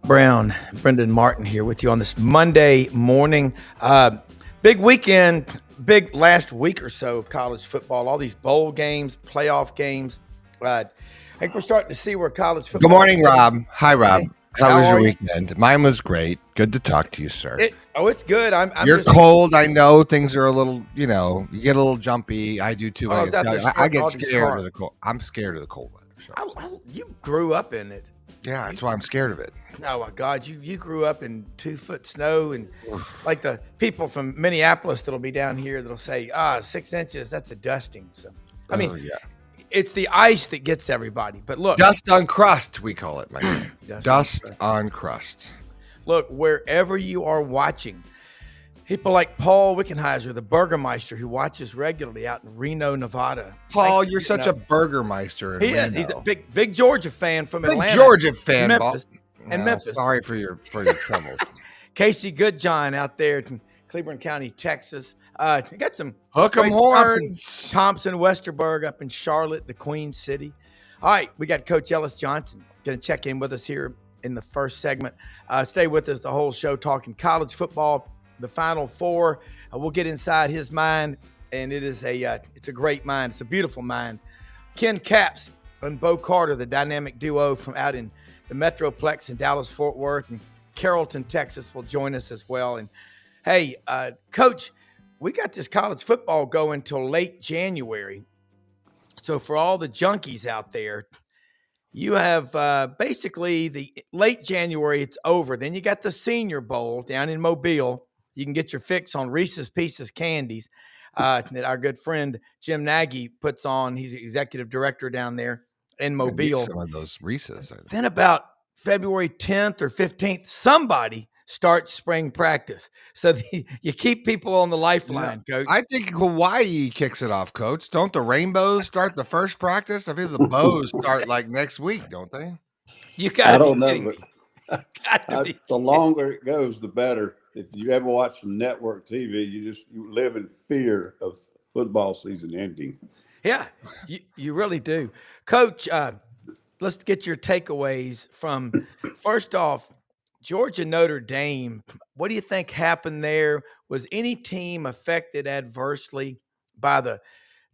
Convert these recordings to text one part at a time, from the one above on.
Brown, Brendan Martin here with you on this Monday morning. Big weekend, big last week or so of college football. All these bowl games, playoff games. I think we're starting to see where college football. Good morning, Rob. Hi, Rob. Hey, How was your you? weekend? Mine was great. Good to talk to you, sir. It's good. You're just cold. I know things are a little, you get a little jumpy. I do too. I get scared of the cold. I'm scared of the cold weather. So. You grew up in it. Yeah, that's why I'm scared of it. Oh my God, you grew up in 2-foot snow, and like the people from Minneapolis that'll be down here that'll say, 6 inches, that's a dusting. So I mean, yeah. It's the ice that gets everybody. But look, dust on crust, we call it, my man. Dust on crust. Look, wherever you are watching, people like Paul Wickenheiser, the Burgermeister, who watches regularly out in Reno, Nevada. Paul, you're such a Burgermeister. He is. He's a big Georgia fan from Atlanta. Big Georgia fan, Memphis. Memphis. Sorry for your troubles. Casey Goodjohn out there in Cleveland County, Texas. Got some hook 'em horns. Thompson Westerberg up in Charlotte, the Queen City. All right, we got Coach Ellis Johnson going to check in with us here in the first segment. Stay with us the whole show, talking college football, the Final Four. We'll get inside his mind, and it's a great mind. It's a beautiful mind. Ken Capps and Bo Carter, the dynamic duo from out in the Metroplex in Dallas-Fort Worth and Carrollton, Texas, will join us as well. And hey, Coach, we got this college football going till late January. So for all the junkies out there, you have basically the late January, it's over. Then you got the Senior Bowl down in Mobile. You can get your fix on Reese's Pieces candies that our good friend Jim Nagy puts on. He's the executive director down there in Mobile. Some of those Reese's. Then about February 10th or 15th, somebody starts spring practice. So you keep people on the lifeline, Coach. I think Hawaii kicks it off, Coach. Don't the Rainbows start the first practice? I think the Bows start like next week, don't they? You got to be kidding me. The longer it goes, the better. If you ever watch some network TV, you live in fear of football season ending. Yeah, you really do. Coach, let's get your takeaways from, first off, Georgia Notre Dame. What do you think happened there? Was any team affected adversely by the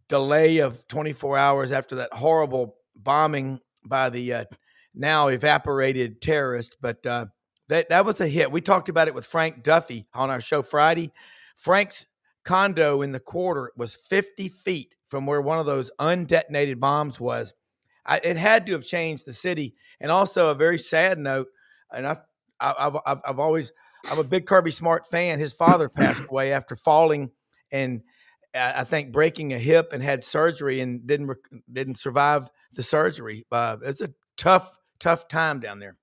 delay of 24 hours after that horrible bombing by the now evaporated terrorist? But that was a hit. We talked about it with Frank Duffy on our show Friday. Frank's condo in the quarter was 50 feet from where one of those undetonated bombs was. It had to have changed the city. And also a very sad note, and I'm a big Kirby Smart fan. His father passed away after falling and I think breaking a hip, and had surgery and didn't survive the surgery. It's a tough time down there.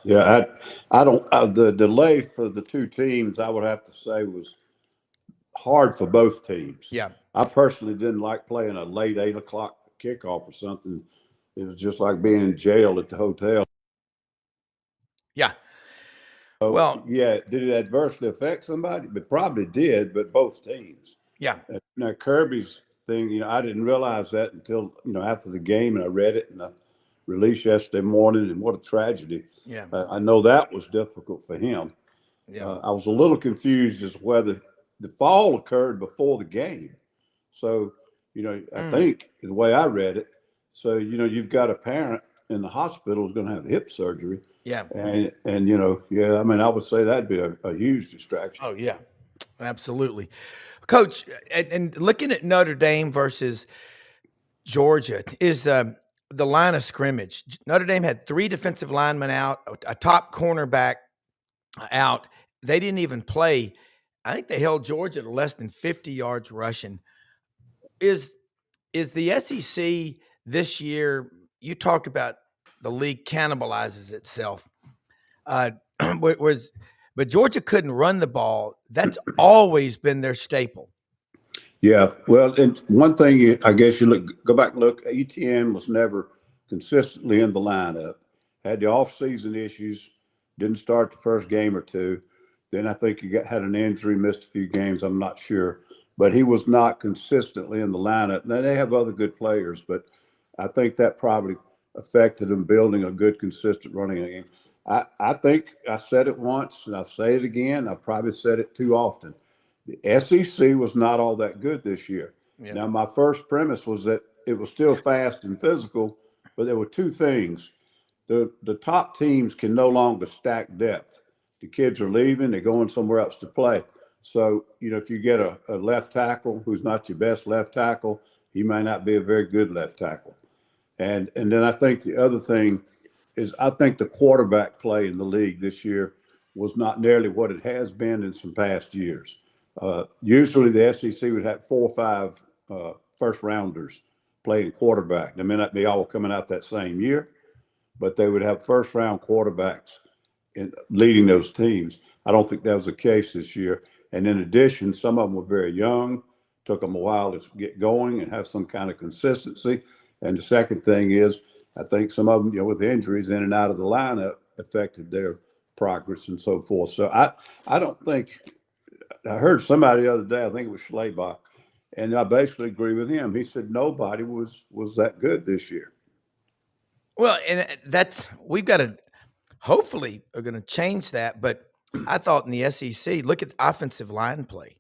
Yeah, I don't. The delay for the two teams, I would have to say, was hard for both teams. Yeah, I personally didn't like playing a late 8:00 kickoff or something. It was just like being in jail at the hotel. Yeah. So, well, yeah, did it adversely affect somebody? It probably did, but both teams. Yeah. Now Kirby's thing, I didn't realize that until after the game, and I read it and I released yesterday morning, and what a tragedy. Yeah. I know that was difficult for him. Yeah. I was a little confused as to whether the fall occurred before the game. So, I think the way I read it, so, you've got a parent in the hospital who's going to have hip surgery. Yeah. And I would say that'd be a huge distraction. Oh, yeah, absolutely. Coach, and looking at Notre Dame versus Georgia, is the line of scrimmage. Notre Dame had 3 defensive linemen out, a top cornerback out. They didn't even play. I think they held Georgia to less than 50 yards rushing. Is the SEC this year, you talk about the league cannibalizes itself, but Georgia couldn't run the ball. That's always been their staple. Yeah, well, and one thing, I guess go back and look, ETN was never consistently in the lineup. Had the off-season issues, didn't start the first game or two. Then I think he had an injury, missed a few games, I'm not sure. But he was not consistently in the lineup. Now, they have other good players, but I think that probably affected them building a good, consistent running game. I think I said it once, and I'll say it again. I probably said it too often. The SEC was not all that good this year. Yeah. Now, my first premise was that it was still fast and physical, but there were two things. The top teams can no longer stack depth. The kids are leaving, they're going somewhere else to play. So, if you get a left tackle who's not your best left tackle, he might not be a very good left tackle. And then I think the other thing is I think the quarterback play in the league this year was not nearly what it has been in some past years. Usually the SEC would have 4 or 5 first rounders playing quarterback. They may not be all coming out that same year, but they would have first round quarterbacks in leading those teams. I don't think that was the case this year. And in addition, some of them were very young, took them a while to get going and have some kind of consistency. And the second thing is, I think some of them, with injuries in and out of the lineup, affected their progress and so forth. So I don't think – I heard somebody the other day, I think it was Schlabach, and I basically agree with him. He said nobody was that good this year. Well, and we've got to hopefully are going to change that. But I thought in the SEC, look at the offensive line play.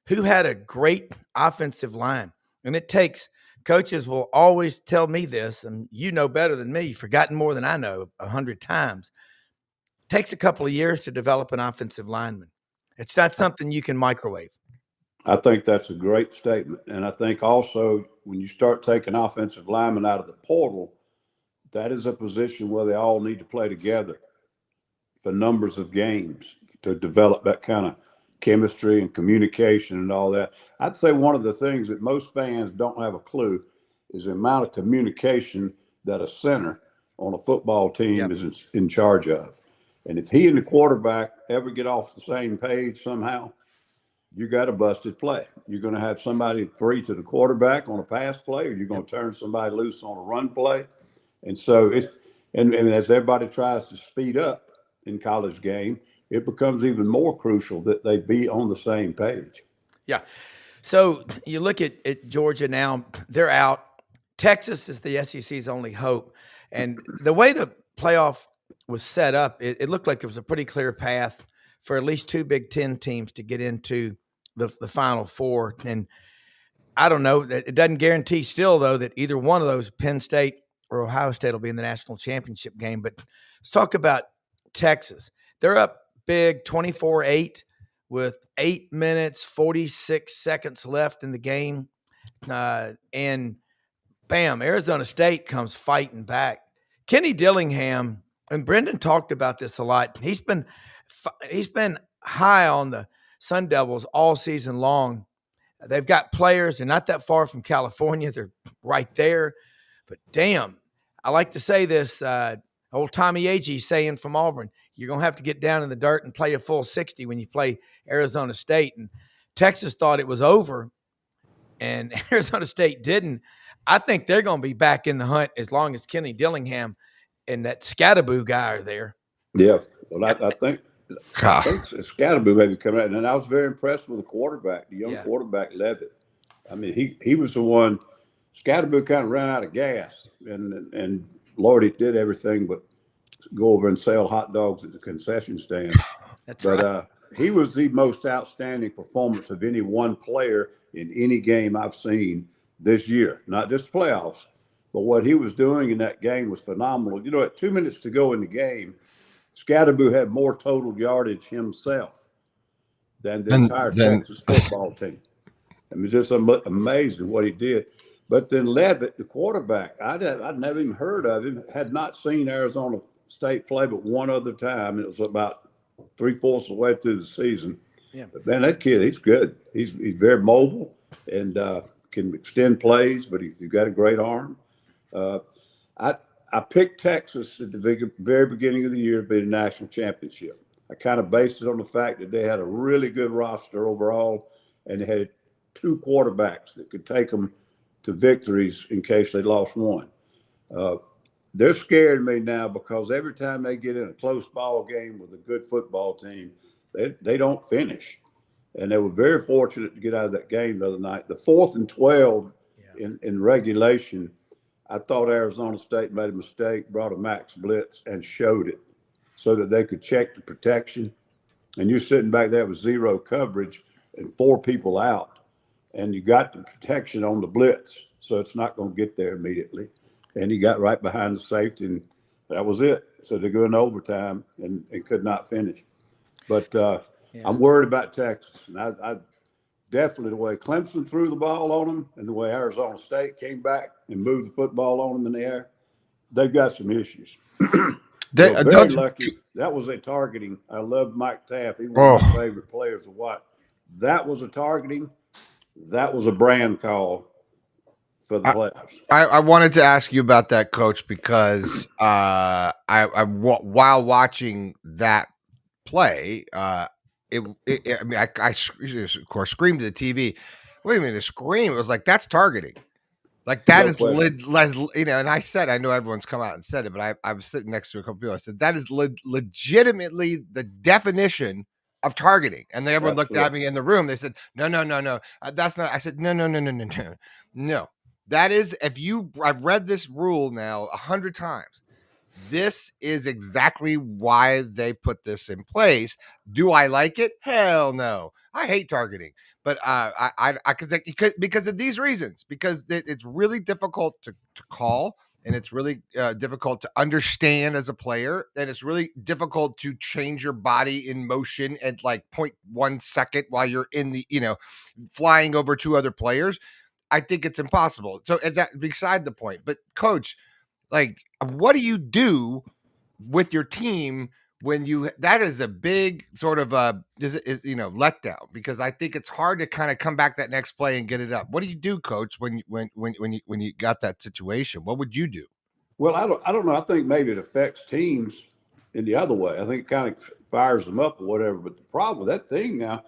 Who had a great offensive line? And it takes coaches will always tell me this, and you know better than me, forgotten more than I know 100 times. It takes a couple of years to develop an offensive lineman. It's not something you can microwave. I think that's a great statement. And I think also when you start taking offensive linemen out of the portal, that is a position where they all need to play together for numbers of games to develop that kind of chemistry and communication and all that. I'd say one of the things that most fans don't have a clue is the amount of communication that a center on a football team is in charge of. And if he and the quarterback ever get off the same page somehow, you got a busted play. You're going to have somebody free to the quarterback on a pass play, or you're going to turn somebody loose on a run play. And so and as everybody tries to speed up in college game, it becomes even more crucial that they be on the same page. Yeah. So you look at Georgia now, they're out. Texas is the SEC's only hope. And the way the playoff was set up, it looked like there was a pretty clear path for at least 2 Big Ten teams to get into the Final Four. And I don't know, it doesn't guarantee still, though, that either one of those, Penn State or Ohio State, will be in the national championship game. But let's talk about Texas. They're up big 24-8 with 8 minutes, 46 seconds left in the game. And bam, Arizona State comes fighting back. Kenny Dillingham, and Brendan talked about this a lot. He's been high on the Sun Devils all season long. They've got players. They're not that far from California. They're right there. But damn, I like to say this, old Tommy Agee saying from Auburn, you're going to have to get down in the dirt and play a full 60 when you play Arizona State. And Texas thought it was over, and Arizona State didn't. I think they're going to be back in the hunt as long as Kenny Dillingham and that Scattaboo guy are there. Yeah, well, I think Scattaboo maybe coming out. And I was very impressed with the quarterback, the young quarterback, Levitt. I mean, he was the one. Scattaboo kind of ran out of gas, and Lord, he did everything but go over and sell hot dogs at the concession stand. That's right. He was the most outstanding performance of any one player in any game I've seen this year, not just playoffs, but what he was doing in that game was phenomenal. At 2 minutes to go in the game, Scattaboo had more total yardage himself than the entire Texas football team. It was just amazing what he did. But then Levitt, the quarterback, I'd never even heard of him, had not seen Arizona State play but one other time. It was about 3/4 of the way through the season. Yeah. But, man, that kid, he's good. He's very mobile and can extend plays, but he's got a great arm. I picked Texas at the very beginning of the year to be the national championship. I kind of based it on the fact that they had a really good roster overall, and they had 2 quarterbacks that could take them to victories in case they lost one. They're scaring me now because every time they get in a close ball game with a good football team, they don't finish. And they were very fortunate to get out of that game the other night. The 4th and 12 in regulation, I thought Arizona State made a mistake, brought a max blitz, and showed it so that they could check the protection. And you're sitting back there with zero coverage and 4 people out, and you got the protection on the blitz, so it's not going to get there immediately. And he got right behind the safety, and that was it. So they go into overtime and could not finish. But I'm worried about Texas, and I definitely the way Clemson threw the ball on them and the way Arizona State came back and moved the football on them in the air, they've got some issues. Very lucky. That was a targeting. I love Mike Taft. He's one of my favorite players to watch. That was a targeting. That was a brand call for the playoffs. I wanted to ask you about that, Coach, because while watching that play, I mean, I of course screamed to the TV. Wait a minute, a scream! It was like that's targeting. Like that is and I said, I know everyone's come out and said it, but I was sitting next to a couple people. I said that is legitimately the definition of targeting. And then everyone looked at me in the room. They said, no, that's not. I said, no. That is, I've read this rule now 100 times. This is exactly why they put this in place. Do I like it? Hell no. I hate targeting, but because of these reasons, because it's really difficult to call, and it's really difficult to understand as a player, and it's really difficult to change your body in motion at like 0.1 second while you're in the, flying over 2 other players. I think it's impossible. So that beside the point, but Coach, like, what do you do with your team when that is a big sort of letdown, because I think it's hard to kind of come back that next play and get it up. What do you do, Coach, when you got that situation? What would you do? Well, I don't know. I think maybe it affects teams in the other way. I think it kind of fires them up or whatever. But the problem with that thing now,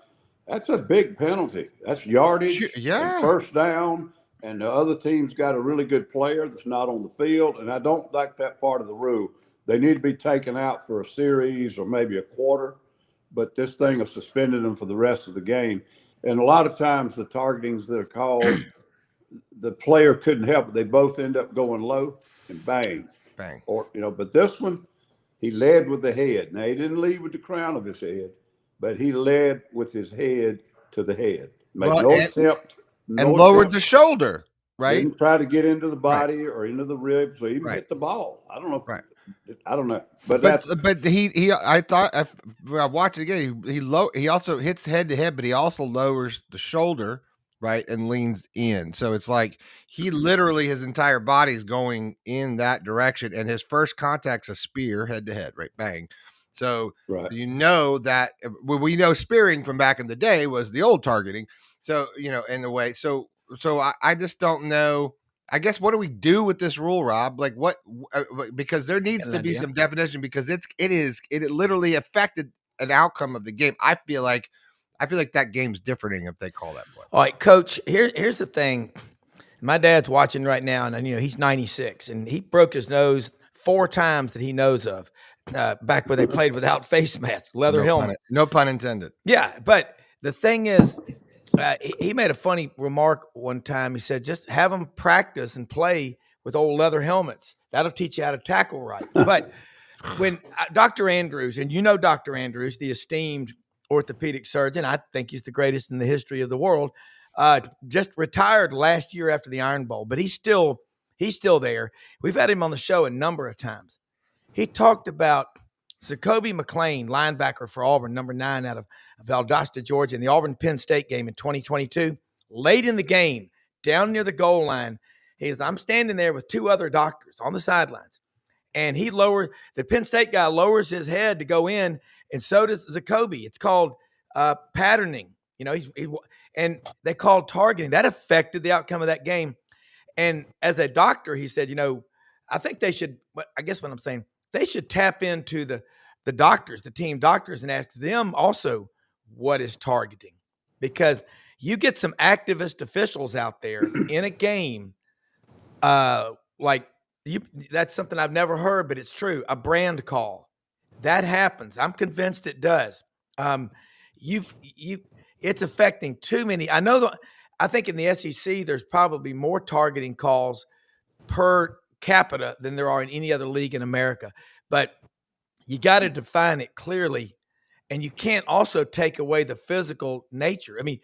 that's a big penalty. That's yardage, and first down, and the other team's got a really good player that's not on the field, and I don't like that part of the rule. They need to be taken out for a series or maybe a quarter, but this thing of suspending them for the rest of the game. And a lot of times the targetings that are called, the player couldn't help it. They both end up going low and bang. Or, but this one, he led with the head. Now, he didn't lead with the crown of his head, but he led with his head to the head. Made no attempt. And lowered the shoulder, right? Didn't try to get into the body or into the ribs or even hit the ball. I don't know. I don't know. But I thought when I watched it again, he also hits head to head, but he also lowers the shoulder, right, and leans in. So it's like he literally, his entire body's going in that direction, and his first contact's a spear head to head, right, bang. So that we know spearing from back in the day was the old targeting. So in a way, so I just don't know. I guess what do we do with this rule, Rob? Like what? Because there needs to be some definition, because it literally affected an outcome of the game. I feel like that game's different if they call that play. All right, Coach. Here's the thing. My dad's watching right now, and he's 96, and he broke his nose 4 times that he knows of. Back when they played without face masks, leather helmet. No pun intended. Yeah, but the thing is, he made a funny remark one time. He said, just have them practice and play with old leather helmets. That'll teach you how to tackle right. But when Dr. Andrews, and Dr. Andrews, the esteemed orthopedic surgeon, I think he's the greatest in the history of the world, just retired last year after the Iron Bowl, but he's still there. We've had him on the show a number of times. He talked about Jacoby McClain, linebacker for Auburn, number 9 out of Valdosta, Georgia, in the Auburn-Penn State game in 2022. Late in the game, down near the goal line, I'm standing there with 2 other doctors on the sidelines, and the Penn State guy lowers his head to go in, and so does Jacoby. It's called patterning. And they called targeting. That affected the outcome of that game. And as a doctor, he said, I think they should. I guess what I'm saying, they should tap into the doctors, the team doctors, and ask them also what is targeting, because you get some activist officials out there in a game, that's something I've never heard, but it's true. A brand call that happens. I'm convinced it does. It's affecting too many. I think in the SEC there's probably more targeting calls per capita than there are in any other league in America. But you got to define it clearly, and you can't also take away the physical nature. I mean,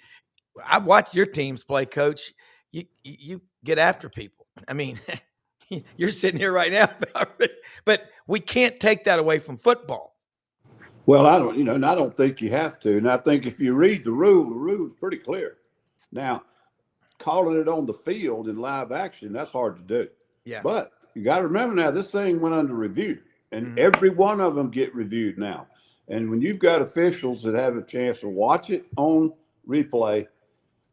I've watched your teams play, Coach. You get after people. I mean, you're sitting here right now, but we can't take that away from football. Well, I don't, and I don't think you have to. And I think if you read the rule is pretty clear. Now, calling it on the field in live action, that's hard to do. Yeah. But you got to remember now, this thing went under review, and Mhm. every one of them get reviewed now. And when you've got officials that have a chance to watch it on replay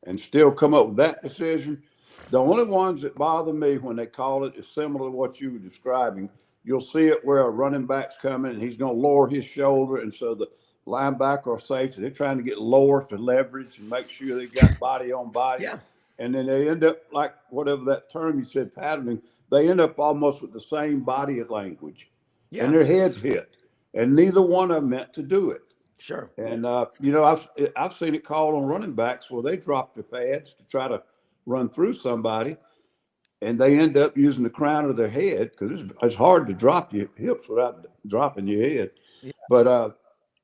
and still come up with that decision, the only ones that bother me when they call it is similar to what you were describing. You'll see it where a running back's coming and he's going to lower his shoulder, and so the linebacker or safety, they're trying to get lower to leverage and make sure they got body on body. Yeah. And then they end up like whatever that term you said, patterning. They end up almost with the same body language, Yeah. and their heads hit, and neither one of them meant to do it. Sure. And I've seen it called on running backs where they drop their pads to try to run through somebody, and they end up using the crown of their head because it's hard to drop your hips without dropping your head. Yeah. But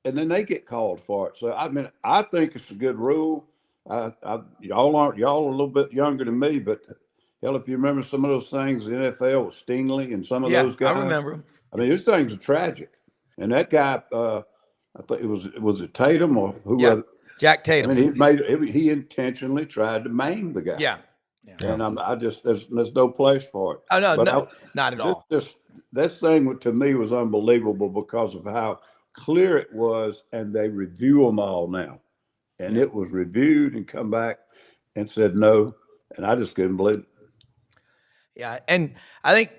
and then they get called for it. So I mean, I think it's a good rule. Y'all are a little bit younger than me, but hell, if you remember some of those things, the NFL with Stingley and some of those guys. I remember them. I mean, these things are tragic. And that guy, I think was it Tatum or whoever? Yeah. Jack Tatum. I mean, he intentionally tried to maim the guy. Yeah. And I just there's no place for it. Oh no, But no, not at all. This thing to me was unbelievable because of how clear it was, and they review them all now. And it was reviewed and come back and said no, and I just couldn't believe it. Yeah, and I think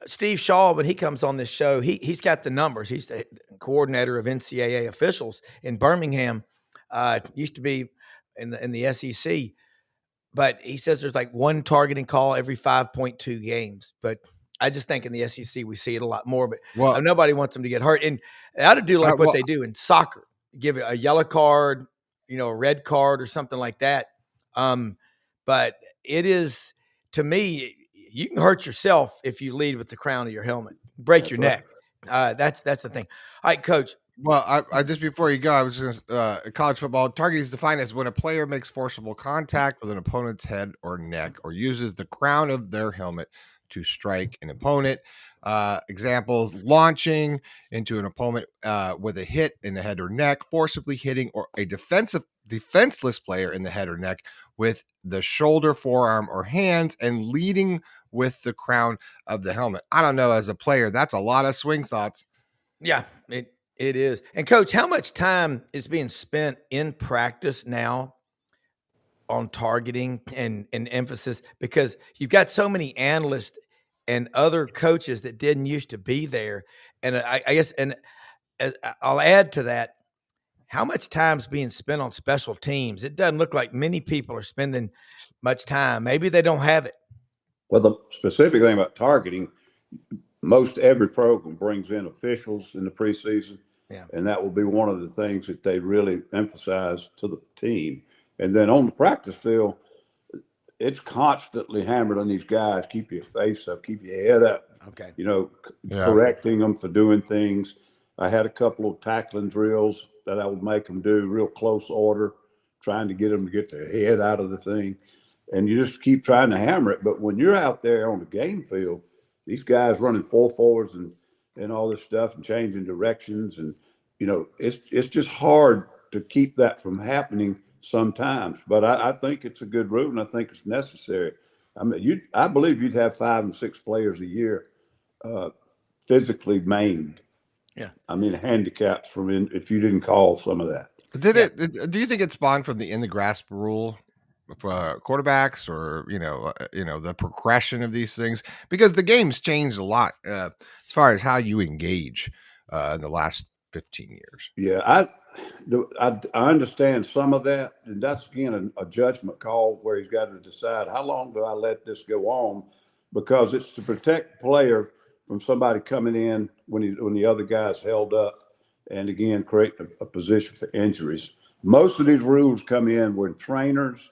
Steve Shaw, when he comes on this show, he's got the numbers. He's the coordinator of NCAA officials in Birmingham. Used to be in the SEC, but he says there's like one targeting call every 5.2 games. But I just think in the SEC we see it a lot more. But nobody wants them to get hurt, and they ought to do like what they do in soccer: give it a yellow card, a red card or something like that. But it is, to me, you can hurt yourself if you lead with the crown of your helmet, break your neck. That's the thing. All right, Coach. Well, I just before you go, I was going to college football. Targeting is defined as when a player makes forcible contact with an opponent's head or neck, or uses the crown of their helmet to strike an opponent. Examples: launching into an opponent with a hit in the head or neck, forcibly hitting or a defenseless player in the head or neck with the shoulder, forearm, or hands, and leading with the crown of the helmet. I don't know, as a player, that's a lot of swing thoughts. Yeah, it is. And Coach, how much time is being spent in practice now on targeting and emphasis? Because you've got so many analysts and other coaches that didn't used to be there. And I guess, and I'll add to that, how much time's being spent on special teams? It doesn't look like many people are spending much time. Maybe they don't have it. Well, the specific thing about targeting, most every program brings in officials in the preseason. Yeah. And that will be one of the things that they really emphasize to the team. And then on the practice field, it's constantly hammered on these guys. Keep your face up, keep your head up. Okay. Correcting them for doing things. I had a couple of tackling drills that I would make them do real close order, trying to get them to get their head out of the thing. And you just keep trying to hammer it. But when you're out there on the game field, these guys running full forwards and all this stuff and changing directions. And, it's just hard to keep that from happening sometimes. But I think it's a good rule, and I think it's necessary. I mean, I believe you'd have 5 and 6 players a year physically maimed. Yeah. I mean, handicaps if you didn't call some of that. Do you think it spawned from the in the grasp rule for quarterbacks, or the progression of these things? Because the game's changed a lot as far as how you engage in the last 15 years. Yeah, I understand some of that, and that's again a judgment call where he's got to decide how long do I let this go on, because it's to protect the player from somebody coming in when the other guy's held up, and again create a position for injuries. Most of these rules come in when trainers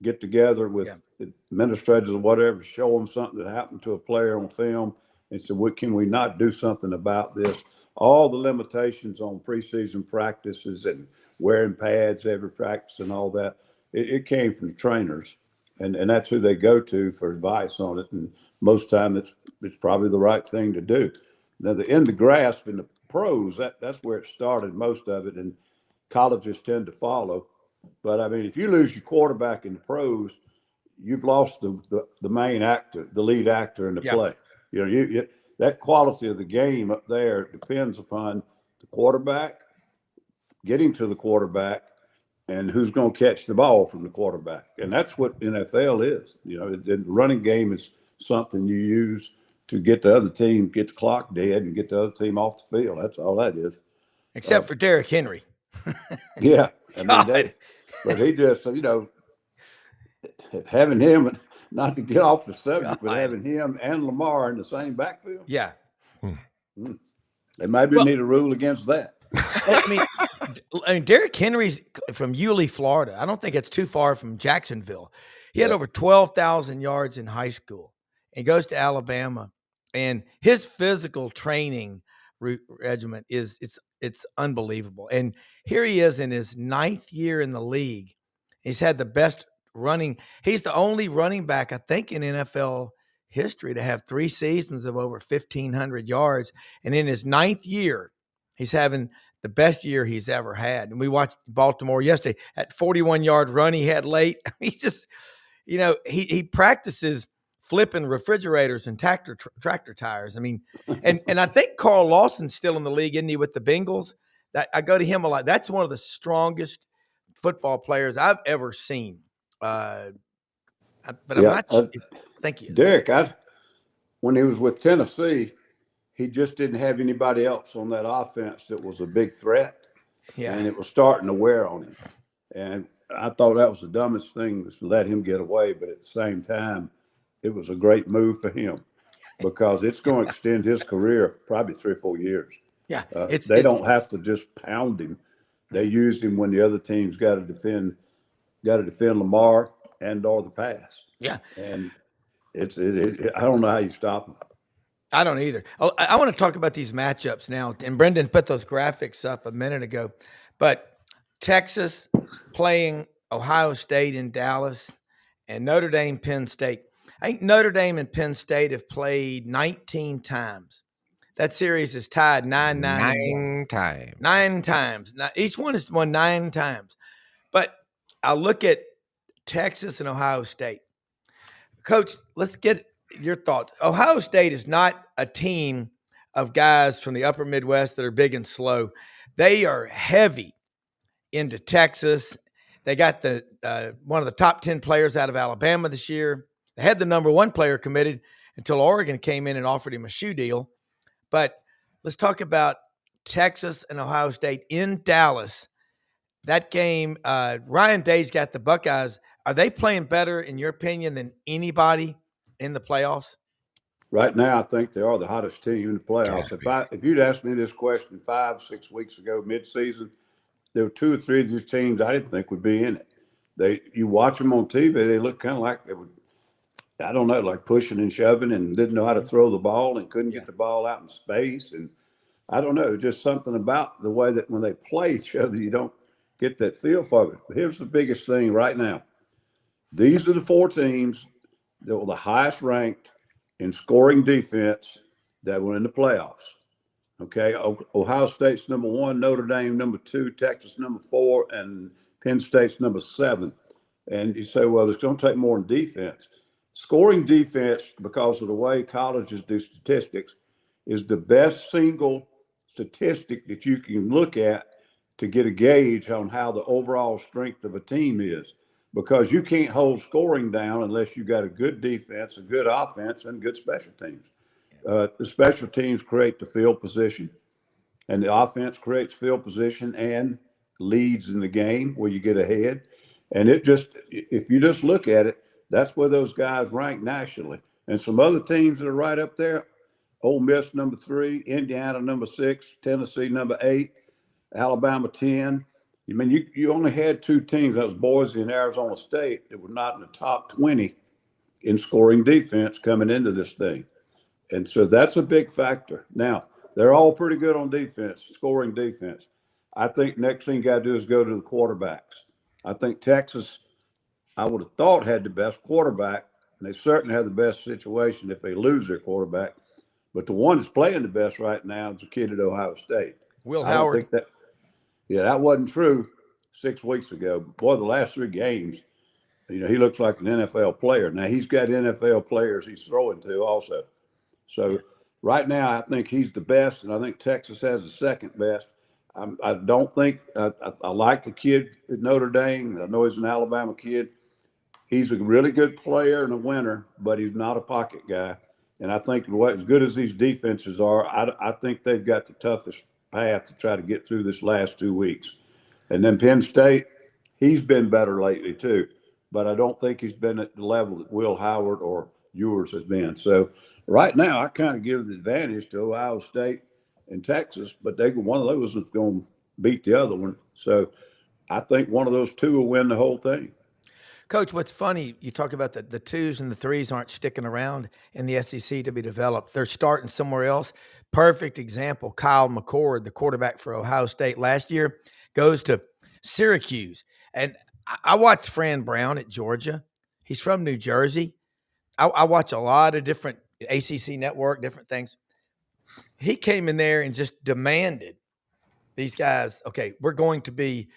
get together with Yeah. administrators or whatever, show them something that happened to a player on film, and say, what can we not do something about this? All the limitations on preseason practices and wearing pads every practice and all that, it came from the trainers, and that's who they go to for advice on it. And most time it's probably the right thing to do. Now in the grasp in the pros, that's where it started, most of it, and colleges tend to follow. But I mean, if you lose your quarterback in the pros, you've lost the main actor, the lead actor in the Yeah. play. You know, you that quality of the game up there depends upon the quarterback, getting to the quarterback, and who's going to catch the ball from the quarterback. And that's what NFL is. You know, the running game is something you use to get the other team, get the clock dead, and get the other team off the field. That's all that is. Except for Derrick Henry. Yeah, I mean God. but he just, you know, having him, not to get off the subject, but God. having him and Lamar in the same backfield, Yeah. they maybe Well- need a rule against that. Well, I mean, Derrick Henry's from Yulee, Florida. I don't think it's too far from Jacksonville. He had Yeah. over 12,000 yards in high school and goes to Alabama. And his physical training regimen it's unbelievable. And here he is in his 9th year in the league. He's had the best running. He's the only running back, I think, in NFL history to have 3 seasons of over 1,500 yards. And in his 9th year, he's having the best year he's ever had. And we watched Baltimore yesterday. At 41-yard run he had late. He's just, you know, he practices flipping refrigerators and tractor tires. I mean, and I think Carl Lawson's still in the league, isn't he, with the Bengals? That I go to him a lot. That's one of the strongest football players I've ever seen. But I'm Yeah, not sure. I think he is. Derek, when he was with Tennessee, he just didn't have anybody else on that offense that was a big threat. Yeah. And it was starting to wear on him. And I thought that was the dumbest thing, was to let him get away. But at the same time, it was a great move for him, because it's going to extend his career probably 3 or 4 years. Yeah. They don't have to just pound him. They used him when the other team's got to defend Lamar and or the pass. Yeah. And I don't know how you stop him. I don't either. I want to talk about these matchups now. And Brendan put those graphics up a minute ago. But Texas playing Ohio State in Dallas and Notre Dame, Penn State. I think Notre Dame and Penn State have played 19 times. That series is tied 9-9. 9 times. 9 times. Now, each one has won 9 times. But I look at Texas and Ohio State. Coach, let's get your thoughts. Ohio State is not a team of guys from the upper Midwest that are big and slow. They are heavy into Texas. They got the one of the top 10 players out of Alabama this year. They had the number 1 player committed until Oregon came in and offered him a shoe deal. But let's talk about Texas and Ohio State in Dallas. That game, Ryan Day's got the Buckeyes. Are they playing better, in your opinion, than anybody in the playoffs? Right now, I think they are the hottest team in the playoffs. If you'd asked me this question 5, 6 weeks ago, mid-season, there were 2 or 3 of these teams I didn't think would be in it. You watch them on TV, they look kind of like they would, I don't know, like pushing and shoving, and didn't know how to throw the ball and couldn't get the ball out in space. And I don't know, just something about the way that when they play each other, you don't get that feel for it. But here's the biggest thing right now. These are the 4 teams that were the highest ranked in scoring defense that were in the playoffs. Okay, Ohio State's number 1, Notre Dame number 2, Texas number 4, and Penn State's number 7. And you say, well, it's going to take more in defense. Scoring defense, because of the way colleges do statistics, is the best single statistic that you can look at to get a gauge on how the overall strength of a team is. Because you can't hold scoring down unless you got a good defense, a good offense, and good special teams. The special teams create the field position, and the offense creates field position and leads in the game where you get ahead. And if you just look at it, that's where those guys rank nationally. And some other teams that are right up there: Ole Miss number 3, Indiana number 6, Tennessee number 8, Alabama 10. I mean, you only had two teams. That was Boise and Arizona State that were not in the top 20 in scoring defense coming into this thing. And so that's a big factor. Now, they're all pretty good on defense, scoring defense. I think next thing you got to do is go to the quarterbacks. I think Texas, I would have thought, had the best quarterback, and they certainly have the best situation if they lose their quarterback. But the one that's playing the best right now is the kid at Ohio State. Will I don't Howard. think that. Yeah, that wasn't true 6 weeks ago. Boy, the last 3 games, he looks like an NFL player. Now, he's got NFL players he's throwing to also. So right now, I think he's the best, and I think Texas has the second best. I don't think I like the kid at Notre Dame. I know he's an Alabama kid. He's a really good player and a winner, but he's not a pocket guy. And I think as good as these defenses are, I think they've got the toughest path to try to get through this last 2 weeks. And then Penn State, he's been better lately too, but I don't think he's been at the level that Will Howard or Ewers has been. So right now, I kind of give the advantage to Ohio State and Texas, but one of those is going to beat the other one. So I think one of those two will win the whole thing. Coach, what's funny, you talk about the twos and the threes aren't sticking around in the SEC to be developed. They're starting somewhere else. Perfect example, Kyle McCord, the quarterback for Ohio State last year, goes to Syracuse. And I watched Fran Brown at Georgia. He's from New Jersey. I watch a lot of different ACC network, different things. He came in there and just demanded these guys, okay, we're going to be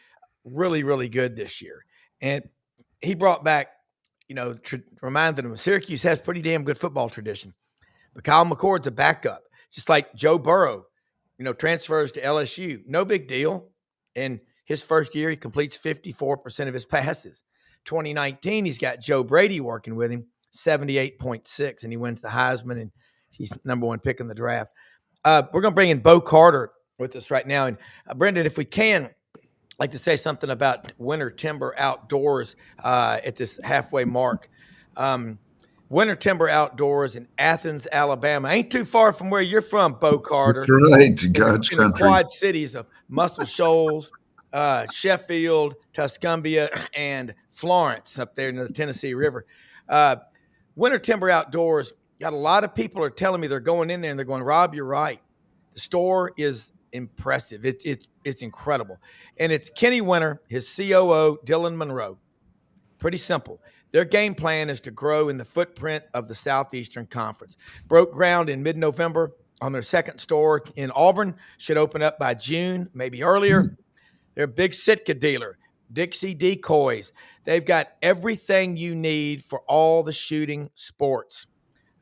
really, really good this year. And he brought back, reminded him Syracuse has pretty damn good football tradition. But Kyle McCord's a backup, just like Joe Burrow, transfers to LSU. No big deal. In his first year, he completes 54% of his passes. 2019, he's got Joe Brady working with him, 78.6, and he wins the Heisman, and he's number 1 pick in the draft. We're going to bring in Bo Carter with us right now. And Brendan, if we can, I'd like to say something about Winter Timber Outdoors at this halfway mark. Winter Timber Outdoors in Athens, Alabama. Ain't too far from where you're from, Bo Carter. That's right, God's in country. The Quad Cities of Muscle Shoals, Sheffield, Tuscumbia, and Florence up there near the Tennessee River. Winter Timber Outdoors, got a lot of people are telling me they're going in there and they're going, Rob, you're right. The store is impressive. It's incredible. And it's Kenny Winter, his COO, Dylan Monroe. Pretty simple. Their game plan is to grow in the footprint of the Southeastern Conference. Broke ground in mid-November on their second store in Auburn. Should open up by June, maybe earlier. They're a big Sitka dealer. Dixie decoys. They've got everything you need for all the shooting sports.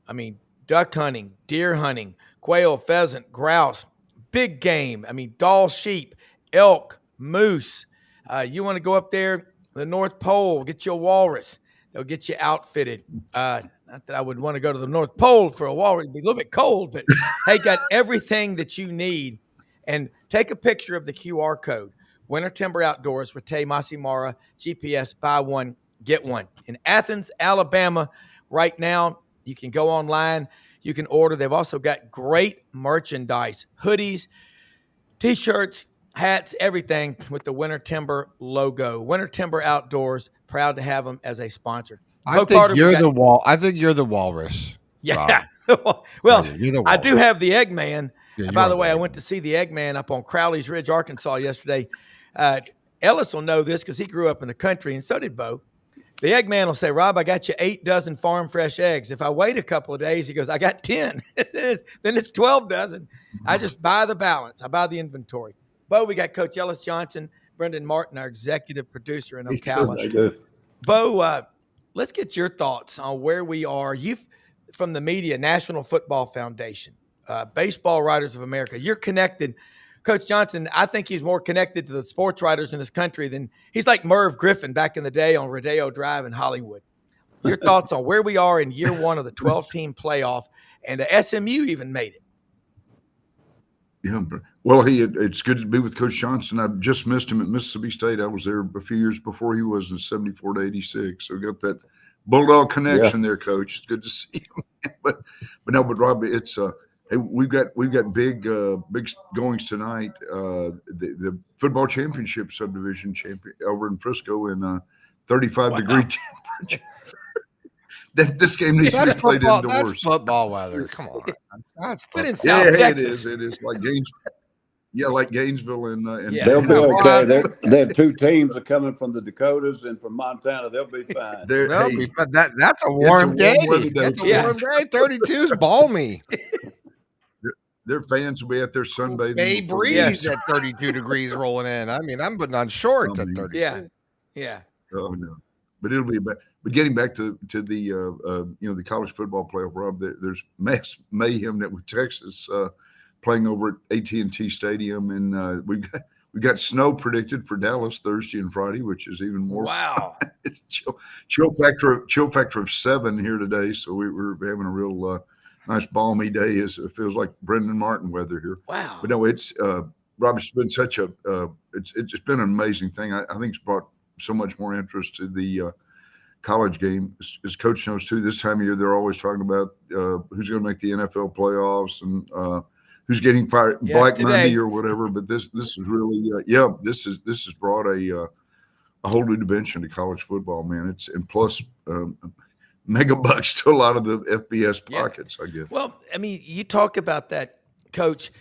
I mean, duck hunting, deer hunting, quail, pheasant, grouse, big game. I mean, Dall sheep, elk, moose. You want to go up there, the North Pole, get you a walrus. They'll get you outfitted. Not that I would want to go to the North Pole for a walrus. It'd be a little bit cold, but hey, got everything that you need. And take a picture of the QR code. Winter Timber Outdoors with Tay Masimara, GPS, buy one, get one. In Athens, Alabama, right now, you can go online. You can order. They've also got great merchandise, hoodies, T-shirts, hats, everything with the Winter Timber logo. Winter Timber Outdoors, proud to have them as a sponsor. I think you're the walrus. Yeah. Well, I do have the Eggman. Yeah, by the way, I went to see the Eggman up on Crowley's Ridge, Arkansas yesterday. Ellis will know this because he grew up in the country, and so did Bo. The Eggman will say, Rob, I got you 8 dozen farm fresh eggs. If I wait a couple of days, he goes, I got 10. Then it's 12 dozen. I just buy the balance. I buy the inventory. Bo, we got Coach Ellis Johnson, Brendan Martin, our executive producer in Ocala. Bo, let's get your thoughts on where we are. You've from the media, National Football Foundation, Baseball Writers of America. You're connected. Coach Johnson, I think he's more connected to the sports writers in this country than he's like Merv Griffin back in the day on Rodeo Drive in Hollywood. Your thoughts on where we are in year 1 of the 12-team playoff, and SMU even made it. Yeah, well, it's good to be with Coach Johnson. I just missed him at Mississippi State. I was there a few years before he was in 74 to 86. So got that Bulldog connection there, Coach. It's good to see him. but Rob, it's Hey, we've got big goings tonight. The football championship subdivision champion over in Frisco in 35 degree Wow. temperature. This game needs to be That's played football. That's indoors. football weather. Come on, that's But in football. Yeah, South hey, it Texas. is. It is like like Gainesville and Yeah. They'll be Yeah, okay. well, They're two teams are coming from the Dakotas and from Montana. They'll be fine. there. they'll Hey, be fun. That's a it's a warm warm weather day. day That's a for Yeah. warm day. 32 is balmy. their fans will be out there sunbathing Bay before the Yeah. breeze at 32 degrees rolling in. I mean, I'm putting on shorts at 32. Yeah. Yeah. Oh no, but it'll be back. But getting back to the the college football playoff, Rob, there's mass mayhem that with Texas playing over at AT&T Stadium, and we got snow predicted for Dallas Thursday and Friday, which is even more. Wow. It's chill factor of 7 here today, so we're having a real nice balmy day. It feels like Brendan Martin weather here. Wow. But no, it's Rob. It's been such a it's been an amazing thing. I think it's brought so much more interest to the college game. As Coach knows too, this time of year they're always talking about who's going to make the NFL playoffs and who's getting fired Yes, Black today. Monday or whatever. But this is really this has brought a whole new dimension to college football, man. It's and plus mega bucks to a lot of the FBS Yeah. pockets, I guess. Well, I mean, you talk about that, Coach.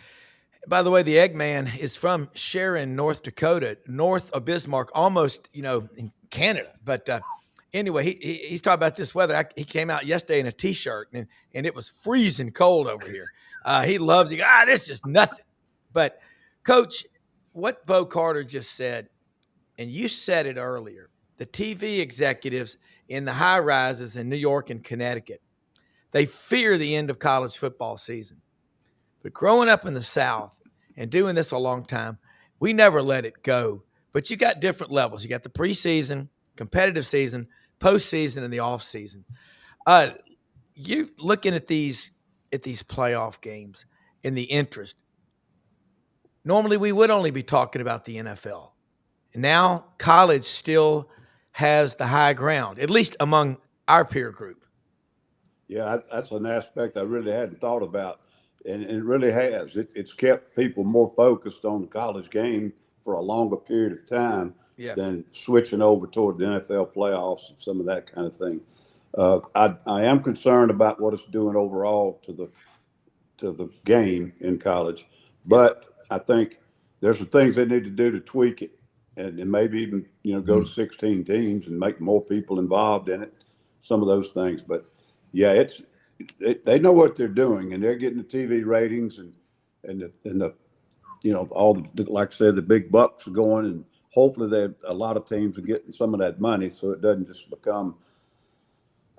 By the way, the Eggman is from Sharon, North Dakota, north of Bismarck, almost, in Canada. But anyway, he's talking about this weather. He came out yesterday in a T-shirt, and it was freezing cold over here. He loves it. This is nothing. But, Coach, what Bo Carter just said, and you said it earlier, the TV executives in the high rises in New York and Connecticut, they fear the end of college football season. But growing up in the South and doing this a long time, we never let it go. But you got different levels. You got the preseason, competitive season, postseason, and the off season. You looking at these playoff games and the interest. Normally, we would only be talking about the NFL. Now, college still has the high ground, at least among our peer group. Yeah, that's an aspect I really hadn't thought about, and it really has. It's kept people more focused on the college game for a longer period of time Yeah. than switching over toward the NFL playoffs and some of that kind of thing. I am concerned about what it's doing overall to the game in college, but I think there's some things they need to do to tweak it, and maybe even go to 16 teams and make more people involved in it. Some of those things, but yeah, they know what they're doing, and they're getting the TV ratings and the all the, like I said, the big bucks are going, and hopefully a lot of teams are getting some of that money, so it doesn't just become.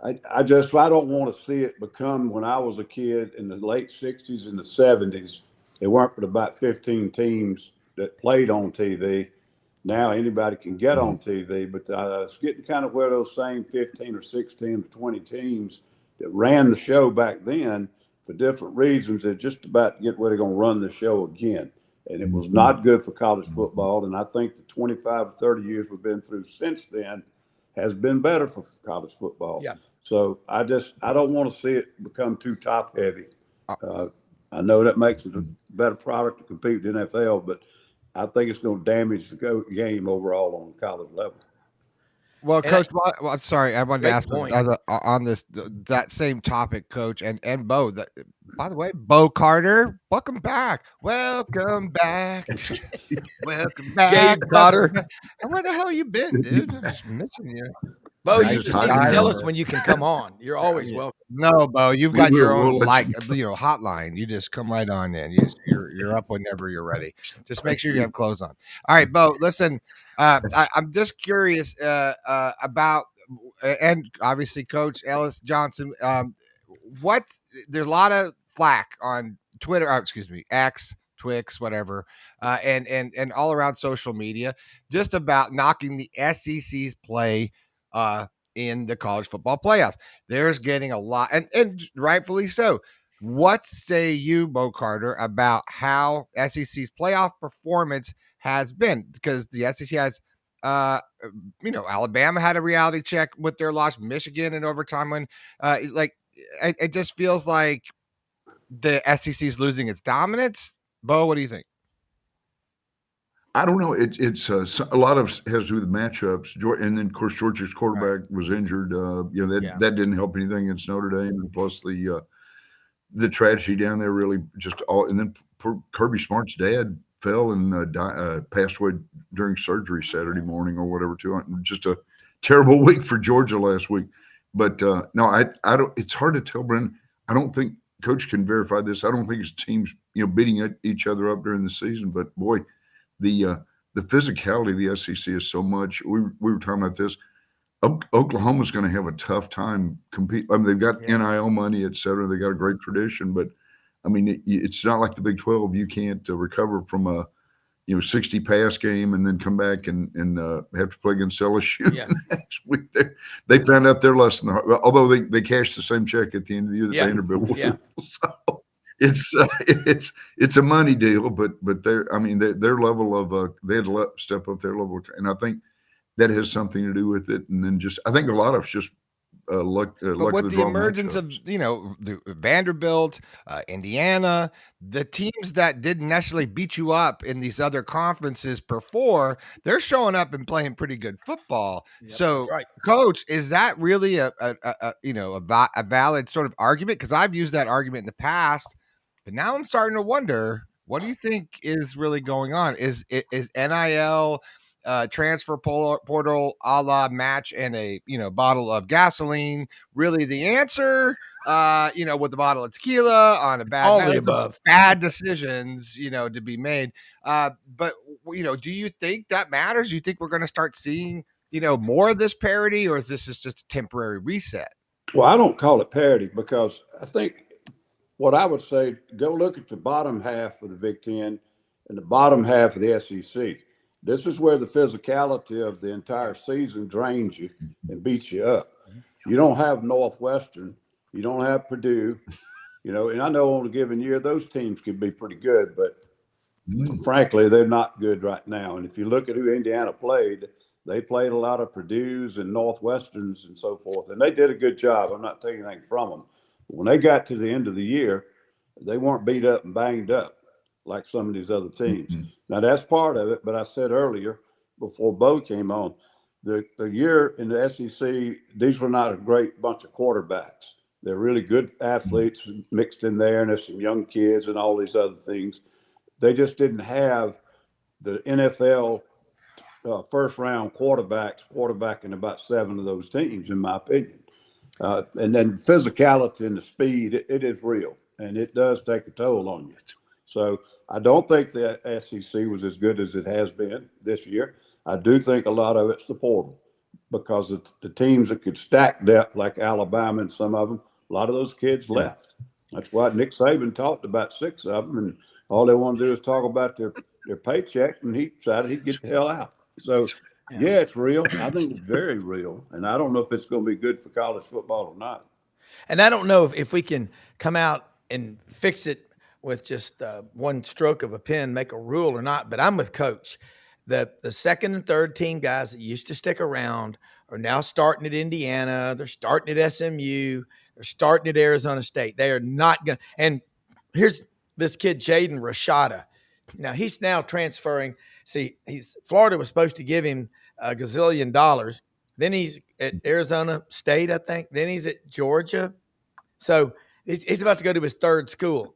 I don't want to see it become when I was a kid in the late '60s and the '70s. There weren't but about 15 teams that played on TV. Now anybody can get on TV, but it's getting kind of where those same 15 or 16 or 20 teams that ran the show back then for different reasons are just about to get where they're going to run the show again. And it was not good for college football. And I think the 25 or 30 years we've been through since then has been better for college football. Yeah. So I don't want to see it become too top heavy. I know that makes it a better product to compete with the NFL, but I think it's going to damage the game overall on the college level. Well, Coach, I'm sorry. I wanted to Great ask point. on that same topic, Coach, and Bo. By the way, Bo Carter, welcome back. Welcome back. Welcome back, Gabe Carter. And where the hell you been, dude? I'm just missing you. Bo, Nice you to just need see to you. tell us when you can come on. You're always welcome. No, Bo, you've got We your will. own We'll let hotline. You just come right on in. You're up whenever you're ready. Just make sure you have clothes on. All right, Bo. Listen, I'm just curious about, and obviously, Coach Ellis Johnson. There's a lot of flack on Twitter. Excuse me, X, Twix, whatever, and all around social media, just about knocking the SEC's play in the college football playoffs. There's getting a lot, and rightfully so. What say you, Bo Carter, about how SEC's playoff performance has been? Because the SEC has, Alabama had a reality check with their loss, Michigan in overtime when, it just feels like the SEC is losing its dominance? Bo, what do you think? I don't know. It's a lot of has to do with matchups. And then, of course, Georgia's quarterback was injured. That didn't help anything against Notre Dame. And plus the tragedy down there really just all. And then poor Kirby Smart's dad fell and passed away during surgery Saturday morning or whatever. Too just a terrible week for Georgia last week. But no, I don't. It's hard to tell, Brendan. I don't think Coach can verify this. I don't think his team's beating each other up during the season. But boy, the physicality of the SEC is so much. We were talking about this. Oklahoma's going to have a tough time compete. I mean, they've got NIL money, et cetera. They got a great tradition, but I mean, it's not like the Big 12. You can't recover from a 60 pass game and then come back and have to play against LSU next week. They found out their lesson, although they cashed the same check at the end of the year that Vanderbilt will. So it's a money deal, but their level of they had to step up their level, and I think that has something to do with it. And then I think a lot of it's just luck. But with the emergence of the Vanderbilt, Indiana, the teams that didn't necessarily beat you up in these other conferences before, they're showing up and playing pretty good football. So, Coach, is that really a valid sort of argument? Because I've used that argument in the past, but now I'm starting to wonder, what do you think is really going on? Is NIL transfer portal a la match and a bottle of gasoline really the answer? With a bottle of tequila on a bad decisions to be made. But do you think that matters? Do you think we're going to start seeing more of this parity, or is this just a temporary reset? Well, I don't call it parity, because I think what I would say, go look at the bottom half of the Big Ten and the bottom half of the SEC. This is where the physicality of the entire season drains you and beats you up. You don't have Northwestern. You don't have Purdue. And I know on a given year, those teams can be pretty good, but frankly, they're not good right now. And if you look at who Indiana played, they played a lot of Purdue's and Northwesterns and so forth, and they did a good job. I'm not taking anything from them. But when they got to the end of the year, they weren't beat up and banged up like some of these other teams. Now, that's part of it, but I said earlier, before Bo came on, the year in the SEC, these were not a great bunch of quarterbacks. They're really good athletes mixed in there, and there's some young kids and all these other things. They just didn't have the NFL first-round quarterbacking about 7 of those teams, in my opinion. And then physicality and the speed, it is real, and it does take a toll on you. So I don't think the SEC was as good as it has been this year. I do think a lot of it's the portal, because of the teams that could stack depth, like Alabama and some of them, a lot of those kids left. That's why Nick Saban talked about 6 of them, and all they want to do is talk about their paycheck, and he decided he'd get the hell out. So, yeah, it's real. I think it's very real, and I don't know if it's going to be good for college football or not. And I don't know if we can come out and fix it with just one stroke of a pen, make a rule or not. But I'm with Coach. The second and third team guys that used to stick around are now starting at Indiana. They're starting at SMU. They're starting at Arizona State. They are not going to. And here's this kid, Jaden Rashada. Now, he's now transferring. See, Florida was supposed to give him $1 gazillion. Then he's at Arizona State, I think. Then he's at Georgia. So he's about to go to his third school.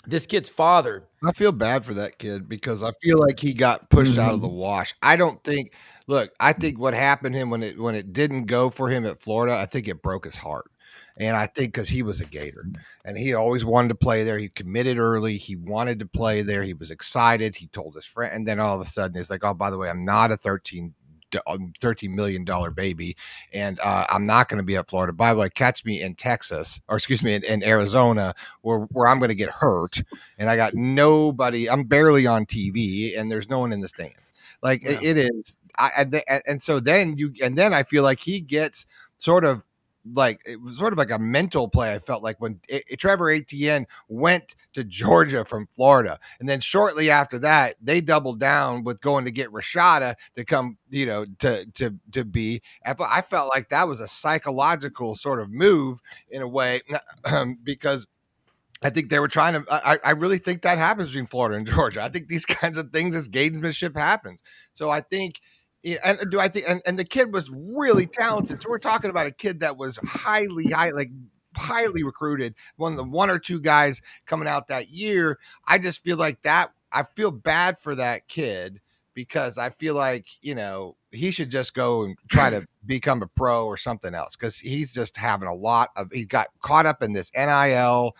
This kid's father. I feel bad for that kid, because I feel like he got pushed out of the wash. I think what happened to him when it didn't go for him at Florida, I think it broke his heart. And I think because he was a Gator and he always wanted to play there. He committed early. He wanted to play there. He was excited. He told his friend. And then all of a sudden it's like, oh, by the way, I'm not a $13 million baby, and I'm not going to be at Florida. By the way, catch me in Texas, or excuse me, in Arizona, where I'm going to get hurt, and I got nobody. I'm barely on TV, and there's no one in the stands. Like it is. And then I feel like he gets sort of like it was sort of like a mental play. I felt like when Trevor Etienne went to Georgia from Florida, and then shortly after that, they doubled down with going to get Rashada to come, to be. I felt like that was a psychological sort of move in a way, because I think they were trying to. I really think that happens between Florida and Georgia. I think these kinds of things as gamesmanship happens. So I think, and do I think, and the kid was really talented. So we're talking about a kid that was highly recruited, one of the one or two guys coming out that year. I just feel like that. I feel bad for that kid because I feel like he should just go and try to become a pro or something else because he's just having he got caught up in this NIL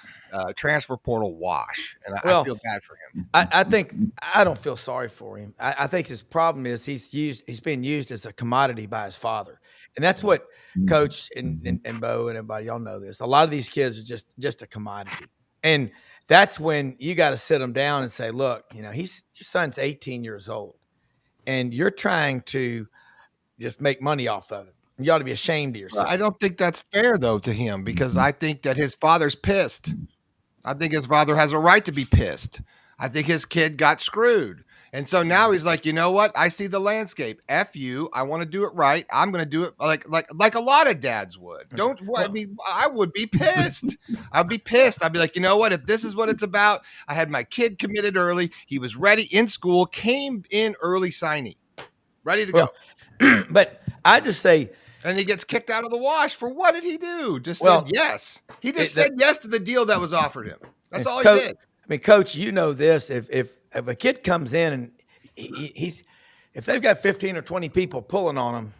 transfer portal wash, and I feel bad for him. I think I don't feel sorry for him. I think his problem is he's being used as a commodity by his father, and that's what Coach and Bo and everybody, y'all know this. A lot of these kids are just a commodity, and that's when you got to sit them down and say, look, your son's 18 years old, and you're trying to just make money off of it. You ought to be ashamed of yourself. I don't think that's fair though to him because I think that his father's pissed. I think his father has a right to be pissed. I think his kid got screwed. And so now he's like, you know what? I see the landscape. F you. I want to do it right. I'm going to do it like a lot of dads would. I would be pissed. I'd be pissed. I'd be like, you know what? If this is what it's about, I had my kid committed early. He was ready in school, came in early signing, ready to go. But I just say, and he gets kicked out of the wash for what did he do? Just said yes. He just said yes to the deal that was offered him. That's all he did. I mean, Coach, you know this. If a kid comes in and if they've got 15 or 20 people pulling on them,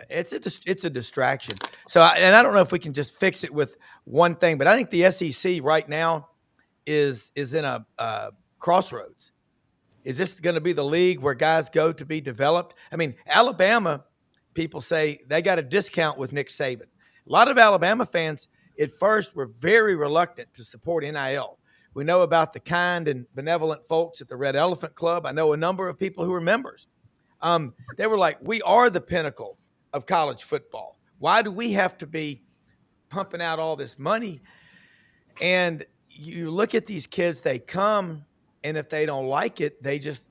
it's a distraction. So, and I don't know if we can just fix it with one thing, but I think the SEC right now is in a crossroads. Is this going to be the league where guys go to be developed? I mean, Alabama. People say they got a discount with Nick Saban. A lot of Alabama fans at first were very reluctant to support NIL. We know about the kind and benevolent folks at the Red Elephant Club. I know a number of people who are members. They were like, we are the pinnacle of college football. Why do we have to be pumping out all this money? And you look at these kids, they come, and if they don't like it, they just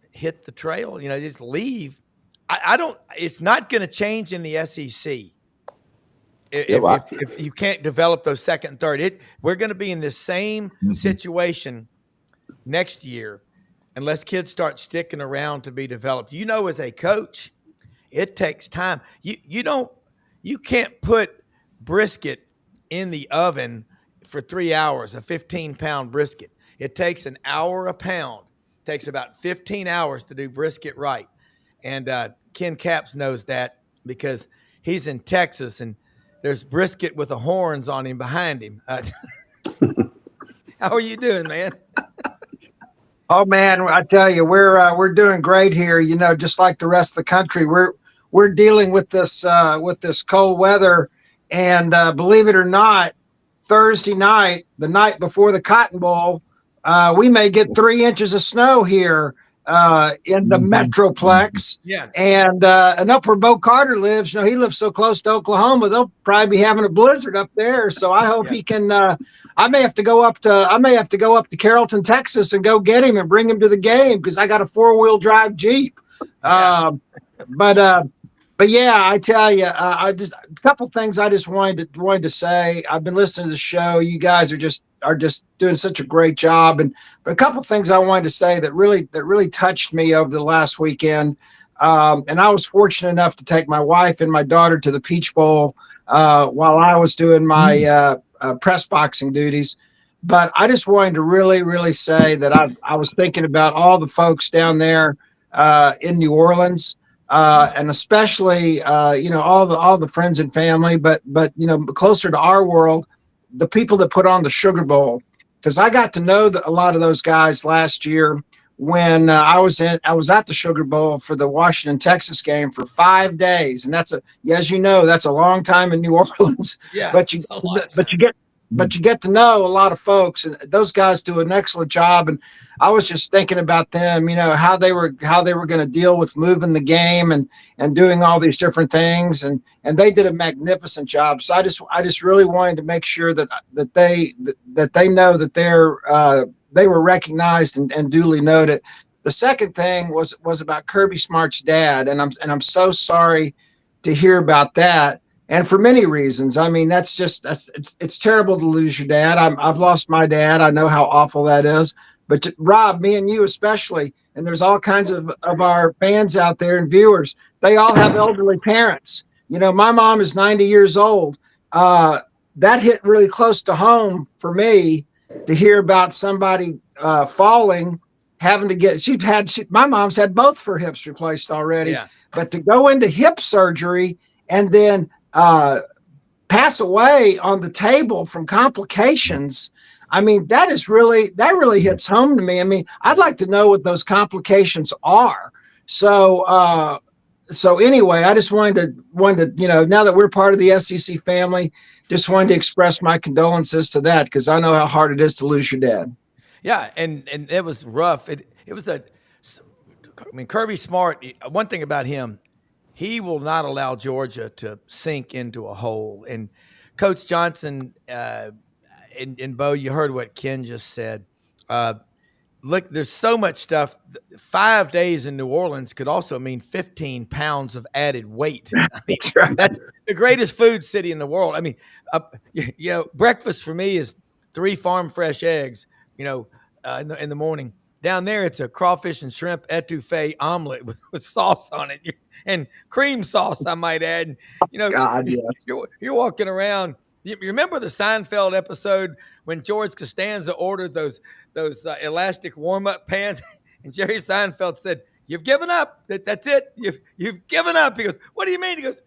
hit the trail, they just leave. It's not going to change in the SEC if you can't develop those second and third. We're going to be in the same situation next year unless kids start sticking around to be developed. As a coach, it takes time. You can't put brisket in the oven for 3 hours, a 15-pound brisket. It takes an hour a pound. It takes about 15 hours to do brisket right. And Ken Capps knows that because he's in Texas and there's brisket with the horns on him behind him. How are you doing, man? Oh man, I tell you, we're doing great here. Just like the rest of the country, we're dealing with this cold weather, and believe it or not, Thursday night, the night before the Cotton Bowl, we may get 3 inches of snow here in the Metroplex. Yeah. And up where Bo Carter lives, he lives so close to Oklahoma, they'll probably be having a blizzard up there. So I hope he can. I may have to go up to Carrollton, Texas, and go get him and bring him to the game because I got a 4-wheel drive Jeep. But yeah, I tell you, a couple things I just wanted to say. I've been listening to the show. You guys are just doing such a great job. But a couple things I wanted to say that really touched me over the last weekend. And I was fortunate enough to take my wife and my daughter to the Peach Bowl while I was doing my press boxing duties. But I just wanted to really, really say that I was thinking about all the folks down there in New Orleans. And especially, all the friends and family, but closer to our world, the people that put on the Sugar Bowl, because I got to know a lot of those guys last year when I was at the Sugar Bowl for the Washington, Texas game for 5 days, and that's a long time in New Orleans. Yeah, but you but you get to know a lot of folks, and those guys do an excellent job. And I was just thinking about them, how they were going to deal with moving the game and doing all these different things, and they did a magnificent job. So I just really wanted to make sure that they know that they were recognized and duly noted. The second thing was about Kirby Smart's dad, and I'm so sorry to hear about that, and for many reasons. I mean, it's terrible to lose your dad. I've lost my dad. I know how awful that is. But Rob, me and you especially, and there's all kinds of our fans out there and viewers. They all have elderly parents. My mom is 90 years old. That hit really close to home for me to hear about somebody falling, having to get. My mom's had both her hips replaced already, Yeah. but to go into hip surgery and then pass away on the table from complications. I mean, that really hits home to me. I mean, I'd like to know what those complications are. So anyway, I just wanted to, now that we're part of the SEC family, just wanted to express my condolences to that, because I know how hard it is to lose your dad. Yeah, and it was rough. It was Kirby Smart. One thing about him, he will not allow Georgia to sink into a hole. And Coach Johnson and Bo, you heard what Ken just said. Look, there's so much stuff. 5 days in New Orleans could also mean 15 pounds of added weight. I mean, That's right. that's the greatest food city in the world. I mean, breakfast for me is 3 farm fresh eggs, in the morning. Down there, it's a crawfish and shrimp etouffee omelet with sauce on it and cream sauce, I might add. And, God, yeah. you're walking around. You remember the Seinfeld episode when George Costanza ordered those elastic warm-up pants, and Jerry Seinfeld said, "You've given up. That's it. You've given up." He goes, "What do you mean?" He goes,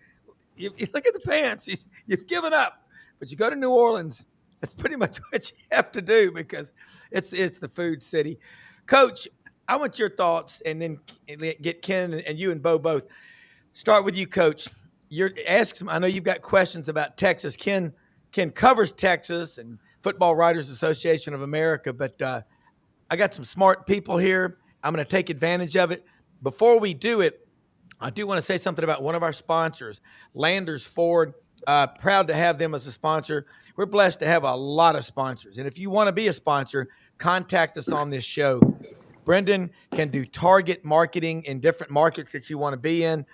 you look at the pants. You've given up. But you go to New Orleans, that's pretty much what you have to do, because it's the food city. Coach, I want your thoughts, and then get Ken and you and Bo both. Start with you, Coach. I know you've got questions about Texas. Ken covers Texas and Football Writers Association of America, but I got some smart people here. I'm going to take advantage of it. Before we do it, I do want to say something about one of our sponsors, Landers Ford. Proud to have them as a sponsor. We're blessed to have a lot of sponsors. And if you want to be a sponsor, contact us on this show. Brendan can do target marketing in different markets that you want to be in.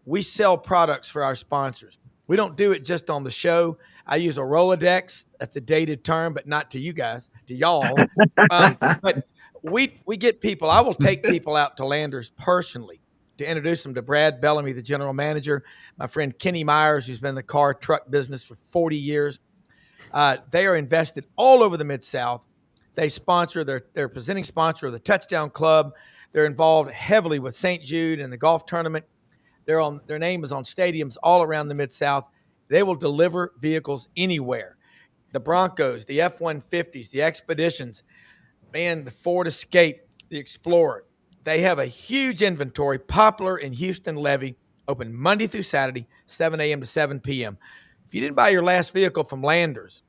We sell products for our sponsors. We don't do it just on the show. I use a Rolodex. That's a dated term, but not to you guys, to y'all. But we get people. I will take people out to Landers personally to introduce them to Brad Bellamy, the general manager, my friend Kenny Myers, who's been in the car truck business for 40 years. They are invested all over the Mid-South. They sponsor, they're presenting sponsor of the Touchdown Club. They're involved heavily with St. Jude and the golf tournament. Their name is on stadiums all around the Mid-South. They will deliver vehicles anywhere. The Broncos, the F-150s, the Expeditions, the Ford Escape, the Explorer. They have a huge inventory. Poplar in Houston Levy, open Monday through Saturday, 7 a.m. to 7 p.m. If you didn't buy your last vehicle from Landers,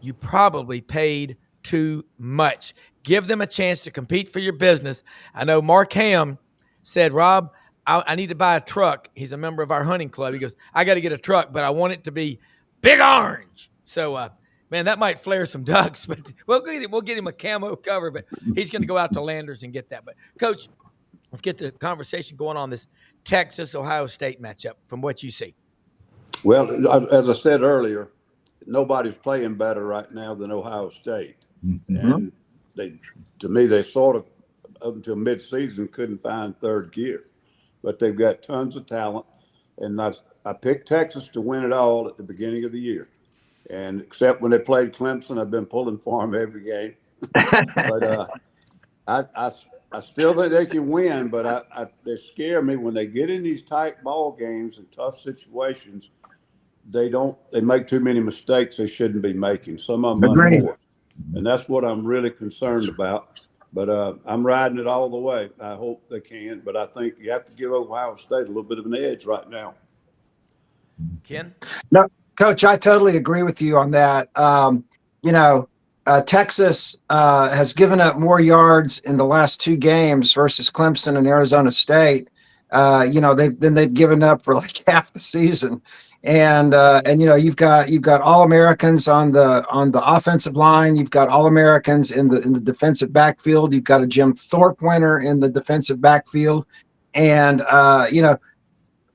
you probably paid too much. Give them a chance to compete for your business. I know Mark Ham said, "Rob, I need to buy a truck." He's a member of our hunting club. He goes, "I got to get a truck, but I want it to be big orange." So, that might flare some ducks, but we'll get him a camo cover, but he's going to go out to Landers and get that. But, Coach, let's get the conversation going on this Texas-Ohio State matchup from what you see. Well, as I said earlier, nobody's playing better right now than Ohio State. Mm-hmm. And to me, they sort of, up until midseason, couldn't find third gear. But they've got tons of talent. And I picked Texas to win it all at the beginning of the year. And except when they played Clemson, I've been pulling for them every game. But I still think they can win, but they scare me when they get in these tight ball games and tough situations. They make too many mistakes they shouldn't be making. Some of them unforced. And that's what I'm really concerned about. But I'm riding it all the way. I hope they can. But I think you have to give Ohio State a little bit of an edge right now. Ken? Coach, I totally agree with you on that. Texas has given up more yards in the last two games versus Clemson and Arizona State. They've given up for like half the season, and you've got All Americans on the offensive line. You've got All Americans in the defensive backfield. You've got a Jim Thorpe winner in the defensive backfield, and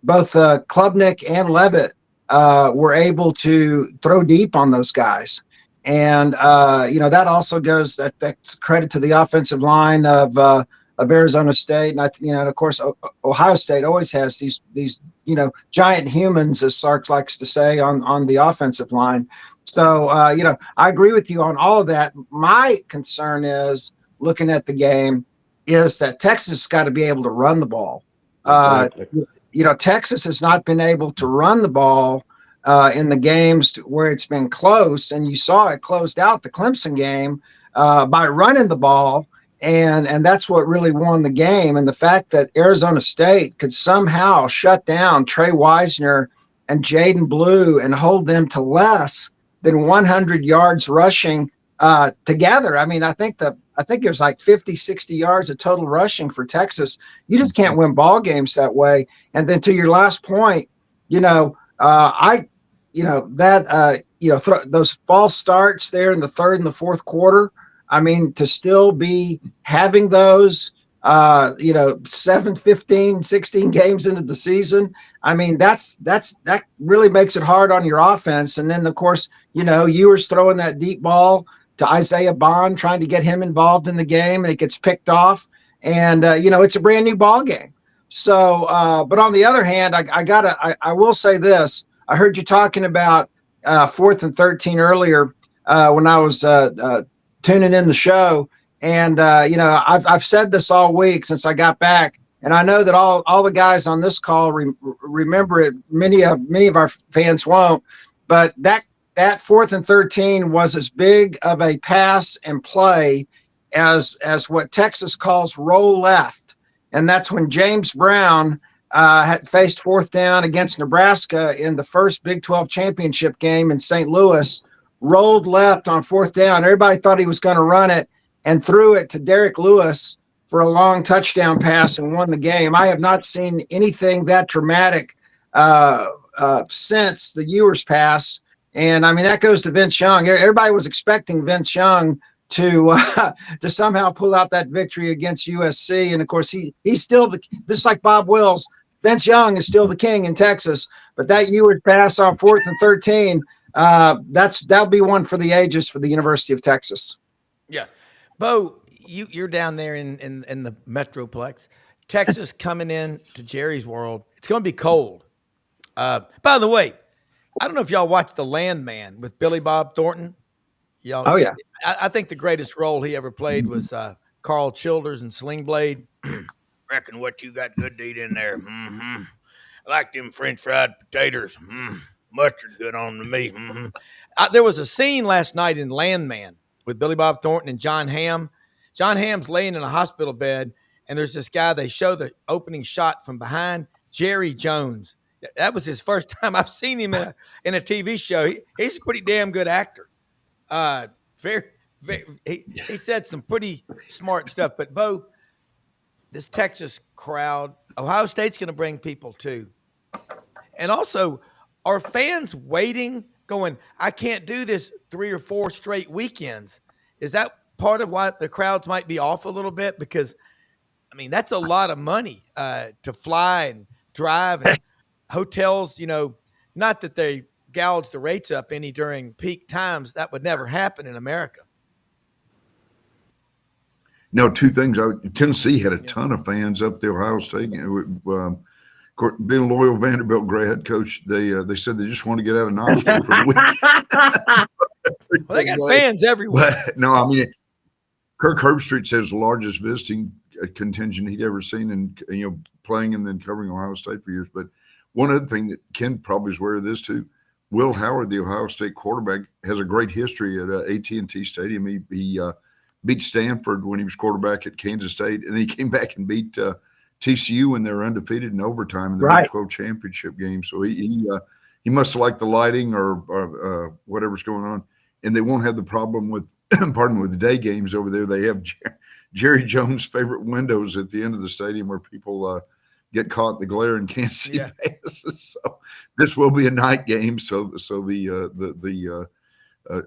both Klubnik and Levitt were able to throw deep on those guys. And that also that's credit to the offensive line of Arizona State, and of course Ohio State always has these giant humans, as Sark likes to say, on the offensive line. So I agree with you on all of that. My concern is looking at the game is that Texas got to be able to run the ball. Exactly. Texas has not been able to run the ball in the games where it's been close, and you saw it closed out the Clemson game by running the ball, and that's what really won the game. And the fact that Arizona State could somehow shut down Trey Wisner and Jaden Blue and hold them to less than 100 yards rushing together. I mean, I think it was like 50, 60 yards of total rushing for Texas. You just can't win ball games that way. And then to your last point, those false starts there in the third and the fourth quarter. I mean, to still be having those, 7, 15, 16 games into the season. I mean, that really makes it hard on your offense. And then, of course, Ewers throwing that deep ball to Isaiah Bond, trying to get him involved in the game, and it gets picked off. And, it's a brand new ball game. So, but on the other hand, I will say this. I heard you talking about 4th and 13 earlier when I was tuning in the show. And, I've said this all week since I got back. And I know that all the guys on this call remember it. Many of our fans won't. But that 4th and 13 was as big of a pass and play as what Texas calls roll left. And that's when James Brown had faced 4th down against Nebraska in the first Big 12 championship game in St. Louis, rolled left on 4th down. Everybody thought he was going to run it and threw it to Derek Lewis for a long touchdown pass and won the game. I have not seen anything that dramatic since the Ewers pass. And I mean, that goes to Vince Young. Everybody was expecting Vince Young to somehow pull out that victory against USC. And of course, he's still just like Bob Wills. Vince Young is still the king in Texas, but that Ewers pass on 4th and 13, that'll be one for the ages for the University of Texas. Yeah. Bo, you're down there in the Metroplex. Texas coming in to Jerry's World. It's going to be cold. By the way, I don't know if y'all watched The Landman with Billy Bob Thornton. Oh, yeah. I think the greatest role he ever played was Carl Childers in Sling Blade. Reckon what you got good to eat in there. Mm-hmm. I like them French fried potatoes. Mustard good on to me. Mm-hmm. There was a scene last night in Landman with Billy Bob Thornton and John Hamm. John Hamm's laying in a hospital bed, and there's this guy. They show the opening shot from behind, Jerry Jones. That was his first time I've seen him in a TV show. He's a pretty damn good actor. He said some pretty smart stuff. But Bo, this Texas crowd, Ohio State's going to bring people too. And also, are fans waiting, going, I can't do this 3 or 4 straight weekends? Is that part of why the crowds might be off a little bit? Because, I mean, that's a lot of money to fly and drive, and hotels, not that they gouge the rates up any during peak times. That would never happen in America. No, 2 things. Tennessee had a ton of fans up the Ohio State. Being a loyal Vanderbilt grad coach, they said they just want to get out of Knoxville for the weekend. Well, they got fans everywhere. But, no, I mean, Kirk Herbstreit says the largest visiting contingent he'd ever seen, and playing and then covering Ohio State for years. But one other thing that Ken probably is aware of this too. Will Howard, the Ohio State quarterback, has a great history at AT&T Stadium. He beat Stanford when he was quarterback at Kansas State, and then he came back and beat TCU when they were undefeated in overtime in the Big 12 championship game. So he he must have liked the lighting or whatever's going on, and they won't have the problem with pardon me, with the day games over there. They have Jerry Jones' favorite windows at the end of the stadium where people get caught in the glare and can't see passes. So this will be a night game, so the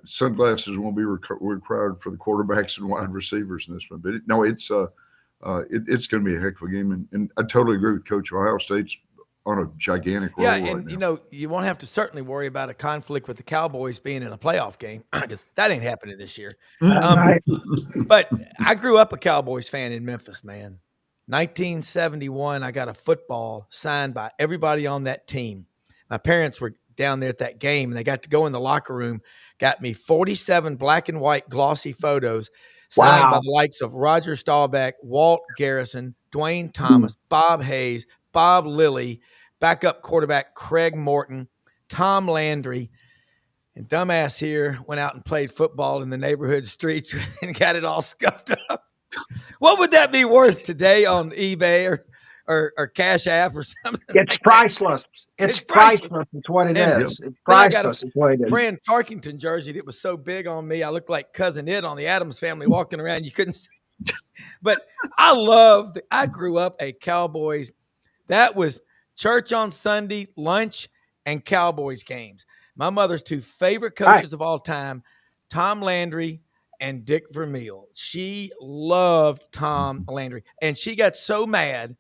sunglasses won't be required for the quarterbacks and wide receivers in this one. But it's going to be a heck of a game, and I totally agree with Coach. Ohio State's on a gigantic roll right and now. you won't have to certainly worry about a conflict with the Cowboys being in a playoff game because that ain't happening this year. But I grew up a Cowboys fan in Memphis, man. 1971, I got a football signed by everybody on that team. My parents were down there at that game, and they got to go in the locker room, got me 47 black and white glossy photos signed by the likes of Roger Staubach, Walt Garrison, Dwayne Thomas, Bob Hayes, Bob Lilly, backup quarterback Craig Morton, Tom Landry, and dumbass here went out and played football in the neighborhood streets and got it all scuffed up. What would that be worth today on eBay or Cash App or something? It's priceless. It's priceless. It's what it is. It's priceless. It's what it is. Fran Tarkington jersey that was so big on me, I looked like Cousin Ed on the Addams Family walking around. You couldn't see. But I grew up a Cowboys. That was church on Sunday, lunch, and Cowboys games. My mother's two favorite coaches of all time, Tom Landry and Dick Vermeil. She loved Tom Landry. And she got so mad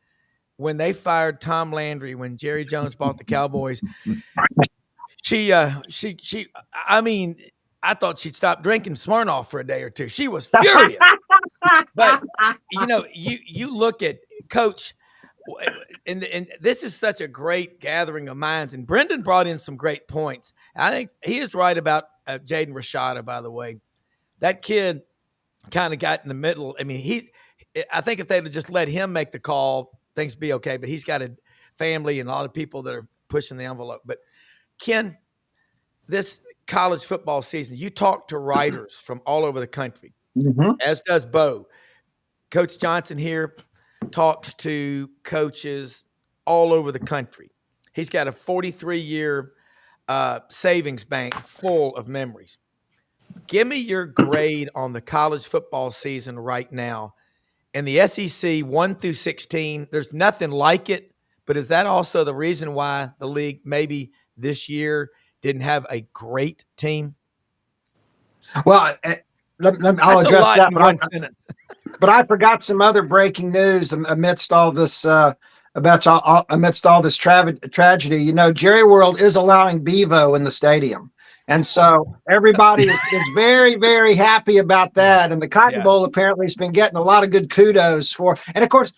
when they fired Tom Landry when Jerry Jones bought the Cowboys. I mean, I thought she'd stop drinking Smirnoff for a day or two. She was furious. But you look at Coach, and this is such a great gathering of minds. And Brendan brought in some great points. I think he is right about Jaden Rashada, by the way. That kid kind of got in the middle. I mean, I think if they'd have just let him make the call, things would be okay. But he's got a family and a lot of people that are pushing the envelope. But Ken, this college football season, you talk to writers from all over the country, as does Bo. Coach Johnson here talks to coaches all over the country. He's got a 43-year savings bank full of memories. Give me your grade on the college football season right now. In the SEC 1 through 16, there's nothing like it, but is that also the reason why the league maybe this year didn't have a great team? Well, I'll address that. But I forgot some other breaking news amidst all this tragedy. Jerry World is allowing Bevo in the stadium. And so everybody is very, very happy about that. And the Cotton Bowl apparently has been getting a lot of good kudos for. And of course,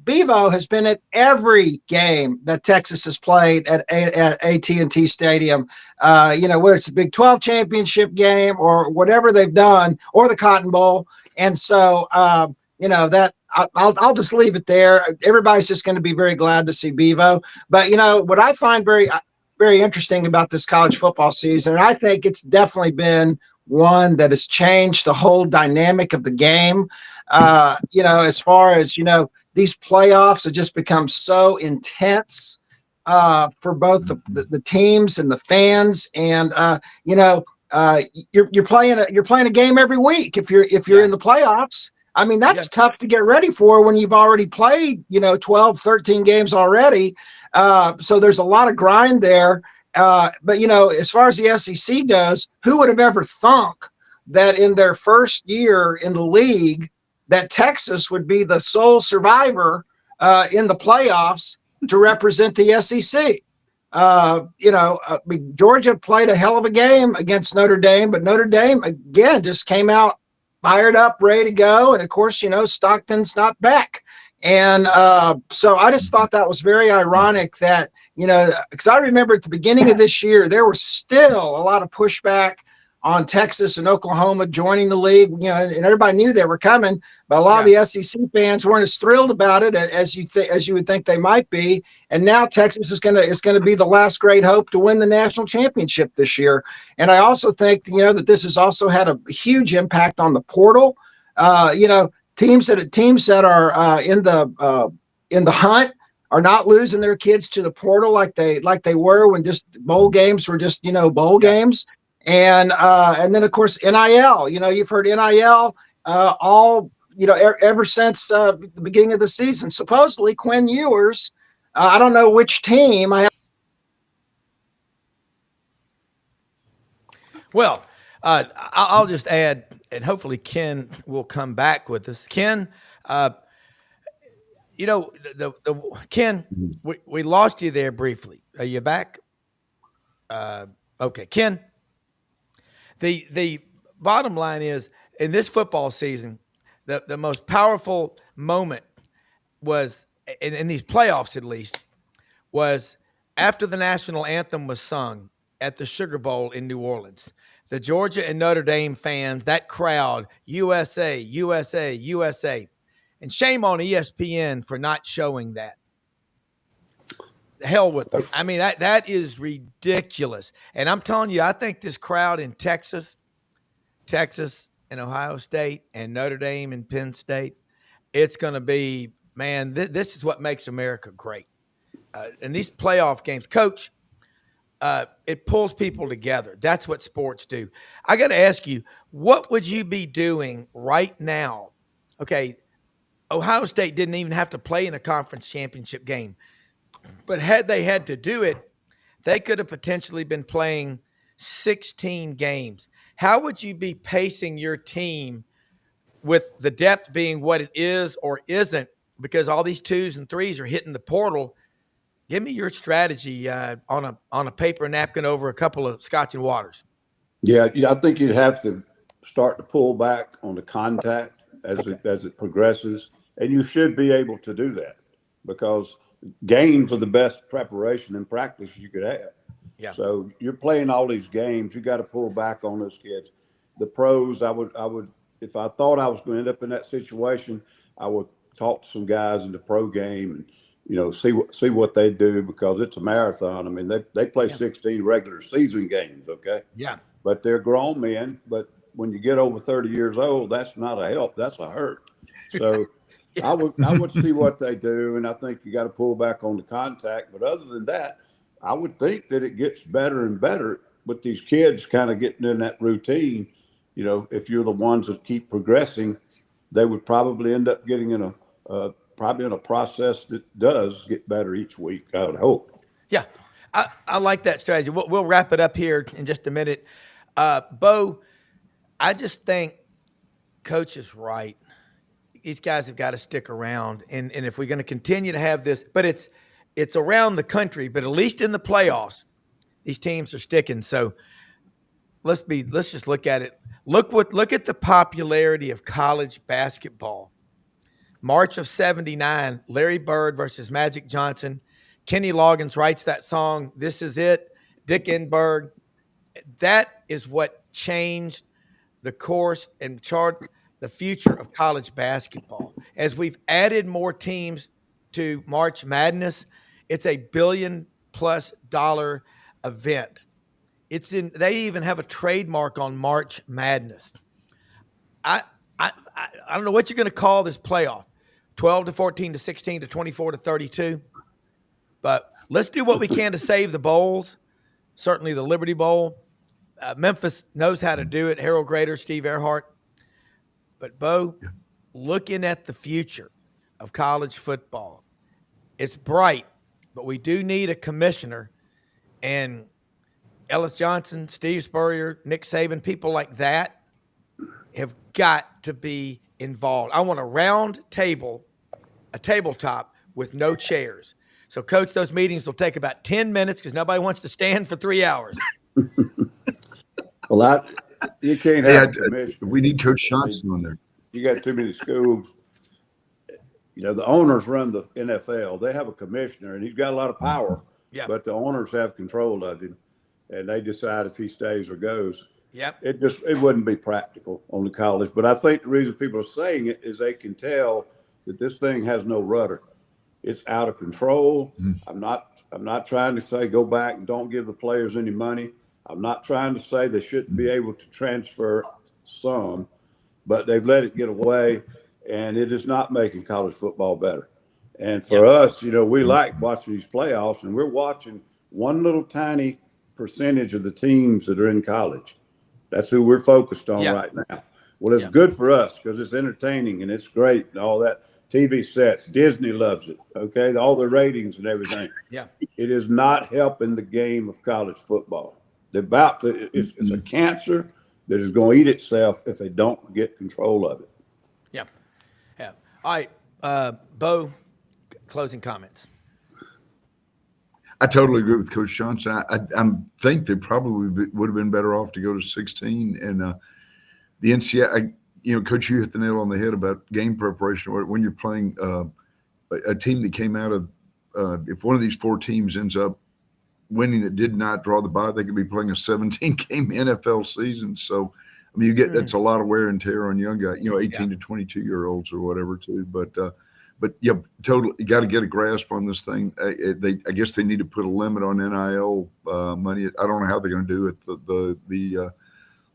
Bevo has been at every game that Texas has played at AT&T Stadium. Whether it's a Big 12 championship game or whatever they've done, or the Cotton Bowl. And so, that I'll just leave it there. Everybody's just going to be very glad to see Bevo. But what I find very interesting about this college football season, and I think it's definitely been one that has changed the whole dynamic of the game. As far as, these playoffs have just become so intense for both the teams and the fans. And, you're playing a game every week. If you're in the playoffs, I mean, that's tough to get ready for when you've already played, 12, 13 games already. So there's a lot of grind there. But, as far as the SEC goes, who would have ever thunk that in their first year in the league that Texas would be the sole survivor in the playoffs to represent the SEC? Georgia played a hell of a game against Notre Dame, but Notre Dame, again, just came out fired up, ready to go. And of course, Stockton's not back. And so I just thought that was very ironic that, because I remember at the beginning of this year, there was still a lot of pushback on Texas and Oklahoma joining the league, and everybody knew they were coming, but a lot of the SEC fans weren't as thrilled about it as you would think they might be. And now Texas is going to be the last great hope to win the national championship this year. And I also think, that this has also had a huge impact on the portal. Teams that are in the hunt are not losing their kids to the portal like they were when just bowl games were just bowl games. And then of course NIL. You've heard NIL all ever since the beginning of the season. Supposedly Quinn Ewers, I don't know which team. Well, I'll just add, and hopefully Ken will come back with us. Ken, Ken, we lost you there briefly. Are you back? Okay, Ken. The bottom line is, in this football season, the most powerful moment was in these playoffs, at least, was after the national anthem was sung at the Sugar Bowl in New Orleans. The Georgia and Notre Dame fans, that crowd, USA, USA, USA. And shame on ESPN for not showing that. The hell with them. I mean, that is ridiculous. And I'm telling you, I think this crowd in Texas and Ohio State and Notre Dame and Penn State, it's going to be, man, this is what makes America great. And these playoff games, Coach, it pulls people together. That's what sports do. I got to ask you, what would you be doing right now? Okay, Ohio State didn't even have to play in a conference championship game, but had they had to do it, they could have potentially been playing 16 games. How would you be pacing your team with the depth being what it is or isn't, because all these 2s and 3s are hitting the portal? Give me your strategy on a paper napkin over a couple of scotch and waters. Yeah, I think you'd have to start to pull back on the contact as it progresses, and you should be able to do that because games are the best preparation and practice you could have. Yeah. So you're playing all these games, you got to pull back on those kids. The pros, I would, if I thought I was going to end up in that situation, I would talk to some guys in the pro game and see what they do, because it's a marathon. I mean, they play 16 regular season games, okay? Yeah. But they're grown men. But when you get over 30 years old, that's not a help, that's a hurt. So I would see what they do, and I think you got to pull back on the contact. But other than that, I would think that it gets better and better with these kids kind of getting in that routine. If you're the ones that keep progressing, they would probably end up getting in a process that does get better each week, I would hope. Yeah, I like that strategy. We'll wrap it up here in just a minute. Bo, I just think Coach is right. These guys have got to stick around, and if we're going to continue to have this, but it's around the country, but at least in the playoffs, these teams are sticking. So let's just look at it. Look at the popularity of college basketball. March of '79, Larry Bird versus Magic Johnson. Kenny Loggins writes that song, "This Is It." Dick Enberg. That is what changed the course and chart the future of college basketball. As we've added more teams to March Madness, it's a $1 billion+ event. They even have a trademark on March Madness. I don't know what you're going to call this playoff. 12 to 14 to 16 to 24 to 32. But let's do what we can to save the bowls. Certainly the Liberty Bowl. Memphis knows how to do it. Harold Grader, Steve Earhart. But, Bo, looking at the future of college football, it's bright, but we do need a commissioner. And Ellis Johnson, Steve Spurrier, Nick Saban, people like that have got to be involved. I want a round table, a tabletop with no chairs. So, Coach, those meetings will take about 10 minutes because nobody wants to stand for 3 hours. Well, you can't have a commissioner. We need Coach Johnson on there. You got too many schools. The owners run the NFL. They have a commissioner, and he's got a lot of power. Yeah. But the owners have control of him, and they decide if he stays or goes. Yep. It wouldn't be practical on the college. But I think the reason people are saying it is they can tell that this thing has no rudder. It's out of control. I'm not trying to say go back and don't give the players any money. I'm not trying to say they shouldn't be able to transfer some, but they've let it get away, and it is not making college football better. And for us, we like watching these playoffs, and we're watching one little tiny percentage of the teams that are in college. That's who we're focused on right now. Well, it's good for us because it's entertaining and it's great and all that. TV sets, Disney loves it. Okay, all the ratings and everything. Yeah, it is not helping the game of college football. It's a cancer that is going to eat itself if they don't get control of it. Yeah. All right, Bo, closing comments. I totally agree with Coach Johnson. I think they probably would have been better off to go to 16. And the NCAA, Coach, you hit the nail on the head about game preparation. When you're playing a team that came out of, if one of these four teams ends up winning that did not draw the bye, they could be playing a 17-game NFL season. So, I mean, that's a lot of wear and tear on young guys, 18 to 22-year-olds or whatever, too. But yeah, totally, you got to get a grasp on this thing. I guess they need to put a limit on NIL money. I don't know how they're going to do it. The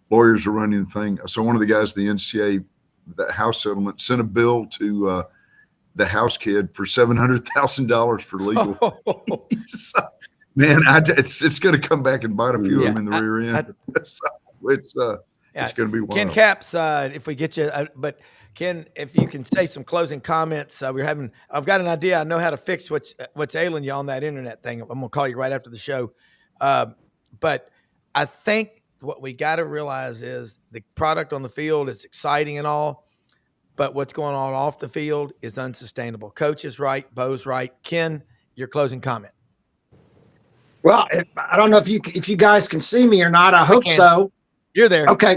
lawyers are running the thing. So one of the guys, the NCAA, the House settlement, sent a bill to the House kid for $700,000 for legal fees. Man, it's going to come back and bite a few of them in the rear end. It's going to be wild. Ken Capps, if we get you, but Ken, if you can say some closing comments, I've got an idea. I know how to fix what's ailing you on that internet thing. I'm gonna call you right after the show. But I think what we got to realize is the product on the field is exciting and all, but what's going on off the field is unsustainable. Coach is right. Bo's right. Ken, your closing comment. Well, I don't know if you guys can see me or not. I hope so. You're there. Okay,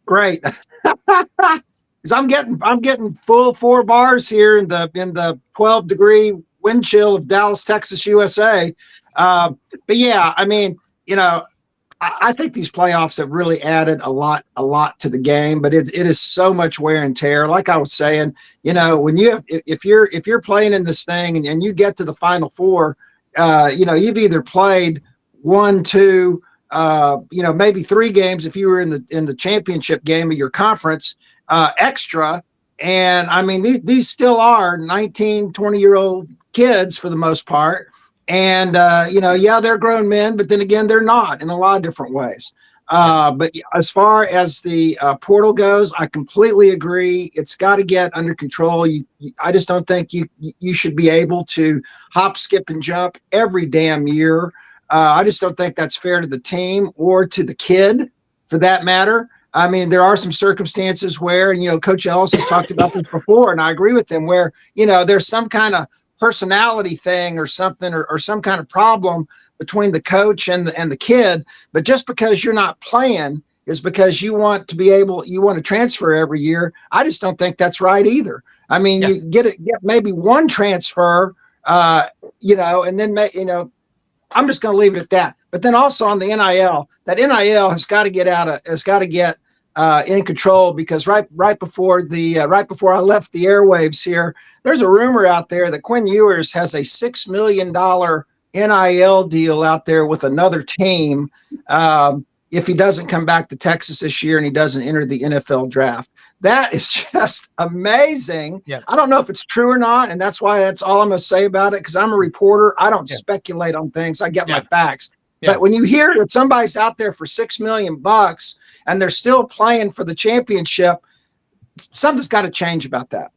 great. Because I'm getting full 4 bars here in the 12-degree wind chill of Dallas, Texas, USA. But yeah, I mean, I think these playoffs have really added a lot to the game. But it is so much wear and tear. Like I was saying, when if you're playing in this thing and you get to the Final Four, you've either played 1, 2. Maybe 3 games if you were in the championship game of your conference extra. And I mean, these still are 19, 20-year-old kids for the most part. And, they're grown men, but then again, they're not in a lot of different ways. But as far as the portal goes, I completely agree. It's got to get under control. I just don't think you should be able to hop, skip, and jump every damn year. I just don't think that's fair to the team or to the kid, for that matter. I mean, there are some circumstances where, Coach Ellis has talked about this before, and I agree with him, where, there's some kind of personality thing or something, or some kind of problem between the coach and the kid. But just because you're not playing is because you want to transfer every year. I just don't think that's right either. I mean, you get maybe one transfer, and then, I'm just going to leave it at that. But then also on the NIL, that NIL has got to get in control, because right before I left the airwaves here, there's a rumor out there that Quinn Ewers has a $6 million NIL deal out there with another team if he doesn't come back to Texas this year and he doesn't enter the NFL draft. That is just amazing. Yeah. I don't know if it's true or not, and that's all I'm going to say about it, because I'm a reporter. I don't speculate on things. I get my facts. Yeah. But when you hear that somebody's out there for $6 million and they're still playing for the championship, something's got to change about that.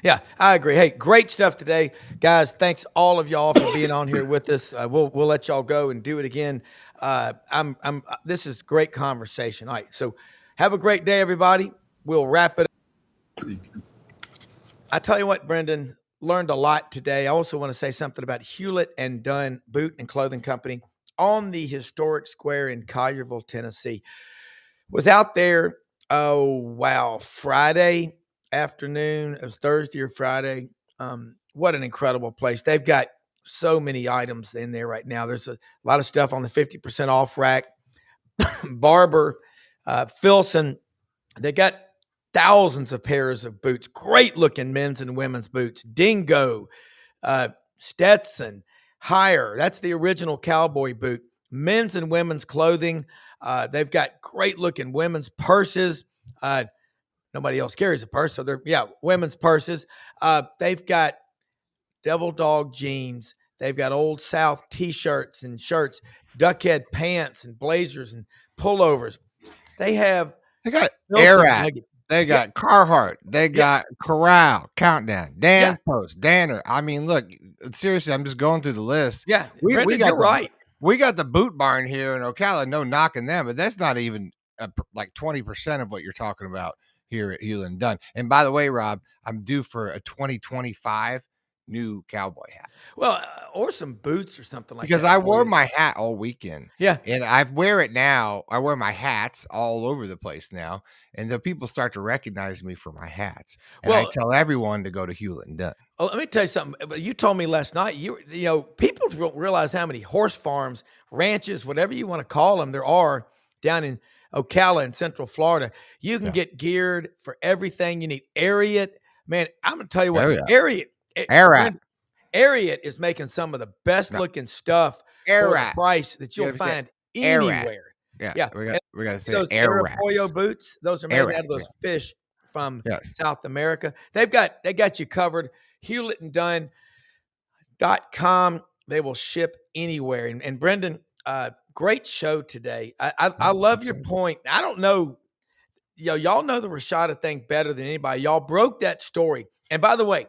Yeah, I agree. Hey, great stuff today, guys. Thanks all of y'all for being on here with us. We'll let y'all go and do it again. This is great conversation. All right, so have a great day, everybody. We'll wrap it up. I tell you what, Brendan, learned a lot today. I also want to say something about Hewlett and Dunn Boot and Clothing Company on the historic square in Collierville, Tennessee. Was out there, Friday afternoon. It was Thursday or Friday. What an incredible place. They've got so many items in there right now. There's a lot of stuff on the 50% off rack. Barber, Filson, they got thousands of pairs of boots, great looking men's and women's boots. Dingo, Stetson, Hire, that's the original cowboy boot. Men's and women's clothing. They've got great looking women's purses. Nobody else carries a purse, so women's purses. They've got Devil Dog jeans. They've got Old South T-shirts and shirts, Duckhead pants and blazers and pullovers. They have They got Wilson Arat. Nugget. They Yeah, got Carhartt. They yeah, got Corral, Countdown, yeah, Dan Post, Danner. I mean, look, seriously, I'm just going through the list. yeah. We Brendan, got you're right. the Boot Barn here in Ocala. No knocking them, but that's not even like 20% of what you're talking about here at Hewlett Dunn. And by the way, Rob, I'm due for a 2025 new cowboy hat. Well, or some boots or something like Because that I for wore you. my hat all weekend. Yeah. And I wear it now. I wear my hats all over the place now. And the people start to recognize me for my hats. And I Well, tell everyone to go to Hewlett and Dunn. oh, let me tell you something. But you told me last night, you know, people don't realize how many horse farms, ranches, whatever you want to call them, there are down in Ocala in Central Florida. You can Yeah. get geared for everything you need. Ariat, man, I'm going to tell you what, Oh, yeah. Ariat, Arat. Ariat is making some of the best No. looking stuff for the Arat. price that you'll You gotta say find Arat. anywhere. Yeah. Yeah. We got to say Those Arat. Arapayo boots, those are made Arat. out of those fish from Yes. South America. They got you covered. HewlettandDunn.com. They will ship anywhere. And Brendan, great show today. I love your point. I don't know, y'all know the Rashada thing better than anybody. Y'all broke that story. And by the way,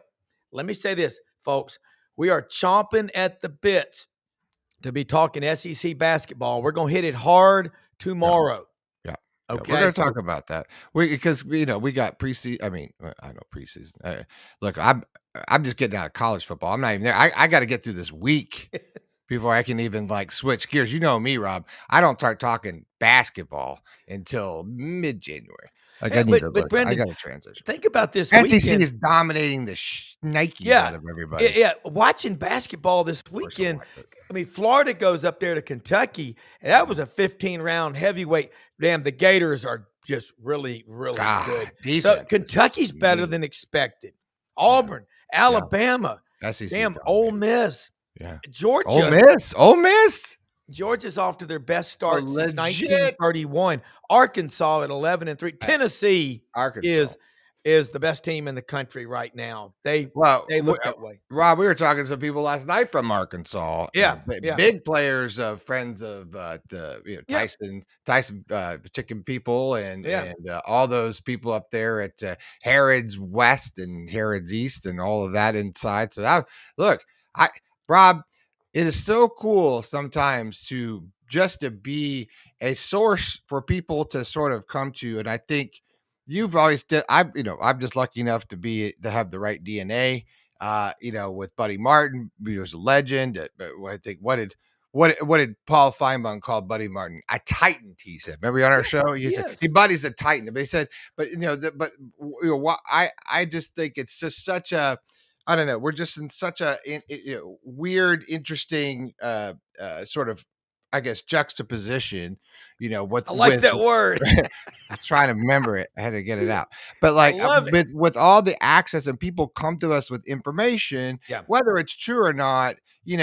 let me say this, folks. We are chomping at the bits to be talking SEC basketball. We're going to hit it hard tomorrow. Yeah. Okay. We're going to talk about that. Because we got preseason. I mean, I know preseason. Look, I'm just getting out of college football. I'm not even there. I got to get through this week before I can even like switch gears. You know me, Rob. I don't start talking basketball until mid-January. Like Yeah, I need but Brendan, I got to transition. think about this SEC weekend. is dominating the Nikes Yeah. out of everybody. Yeah, watching basketball this course I weekend. watch it. I mean, Florida goes up there to Kentucky, and that was a 15-round heavyweight. Damn, the Gators are just really, really good. So defense is Kentucky's better mean. than expected. Auburn, Alabama, SEC's damn, dominating. Ole Miss, Yeah. Georgia. Ole Miss. Georgia's off to their best start since legit. 1931. Arkansas at 11-3. Tennessee Arkansas is the best team in the country right now. They look that way. Rob, we were talking to some people last night from Arkansas. Yeah, big players, friends of Tyson chicken people, and all those people up there at Harrods West and Harrods East and all of that inside. So Rob, it is so cool sometimes to be a source for people to sort of come to, and I think. You've always I'm just lucky enough to have the right DNA. With Buddy Martin, he was a legend. I think what did Paul Feinbaum call Buddy Martin? A Titan, he said. Remember on our show, he said, "Hey, Buddy's a Titan." But he said, I just think it's just such a, I don't know. We're just in such a weird, interesting sort of, I guess, juxtaposition. I like that word. I was trying to remember it. I had to get it out. But like with all the access and people come to us with information, whether it's true or not, you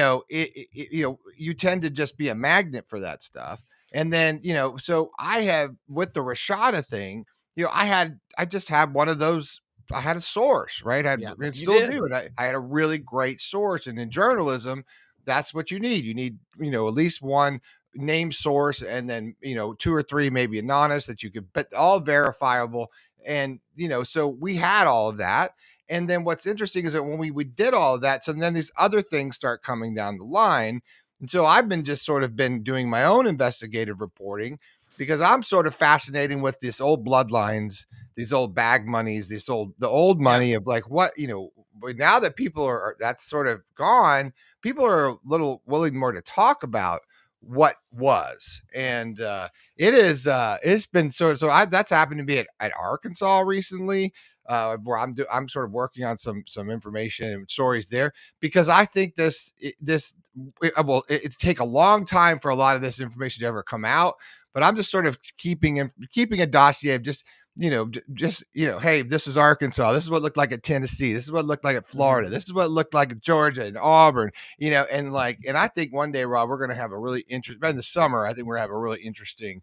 tend to just be a magnet for that stuff. And then, so I have with the Rashada thing, I just had one of those. I had a source, right? And still do. And I had a really great source. And in journalism, that's what you need. You need, at least one name source, and then 2 or 3 maybe anonymous that you could, but all verifiable. And so we had all of that. And then what's interesting is that when we did all of that, so then these other things start coming down the line. And so I've been doing my own investigative reporting, because I'm sort of fascinating with this old bloodlines, these old bag monies, the old money of like what, but now that people are that's sort of gone, people are a little willing more to talk about what was. And it's been that's happened to me at Arkansas recently, where I'm sort of working on some information and stories there, because I think it take a long time for a lot of this information to ever come out, but I'm just sort of keeping a dossier of just hey, this is Arkansas. This is what it looked like at Tennessee. This is what it looked like at Florida. This is what it looked like at Georgia and Auburn, and I think one day, Rob, we're going to have a really interesting, in the summer, I think we're going to have a really interesting,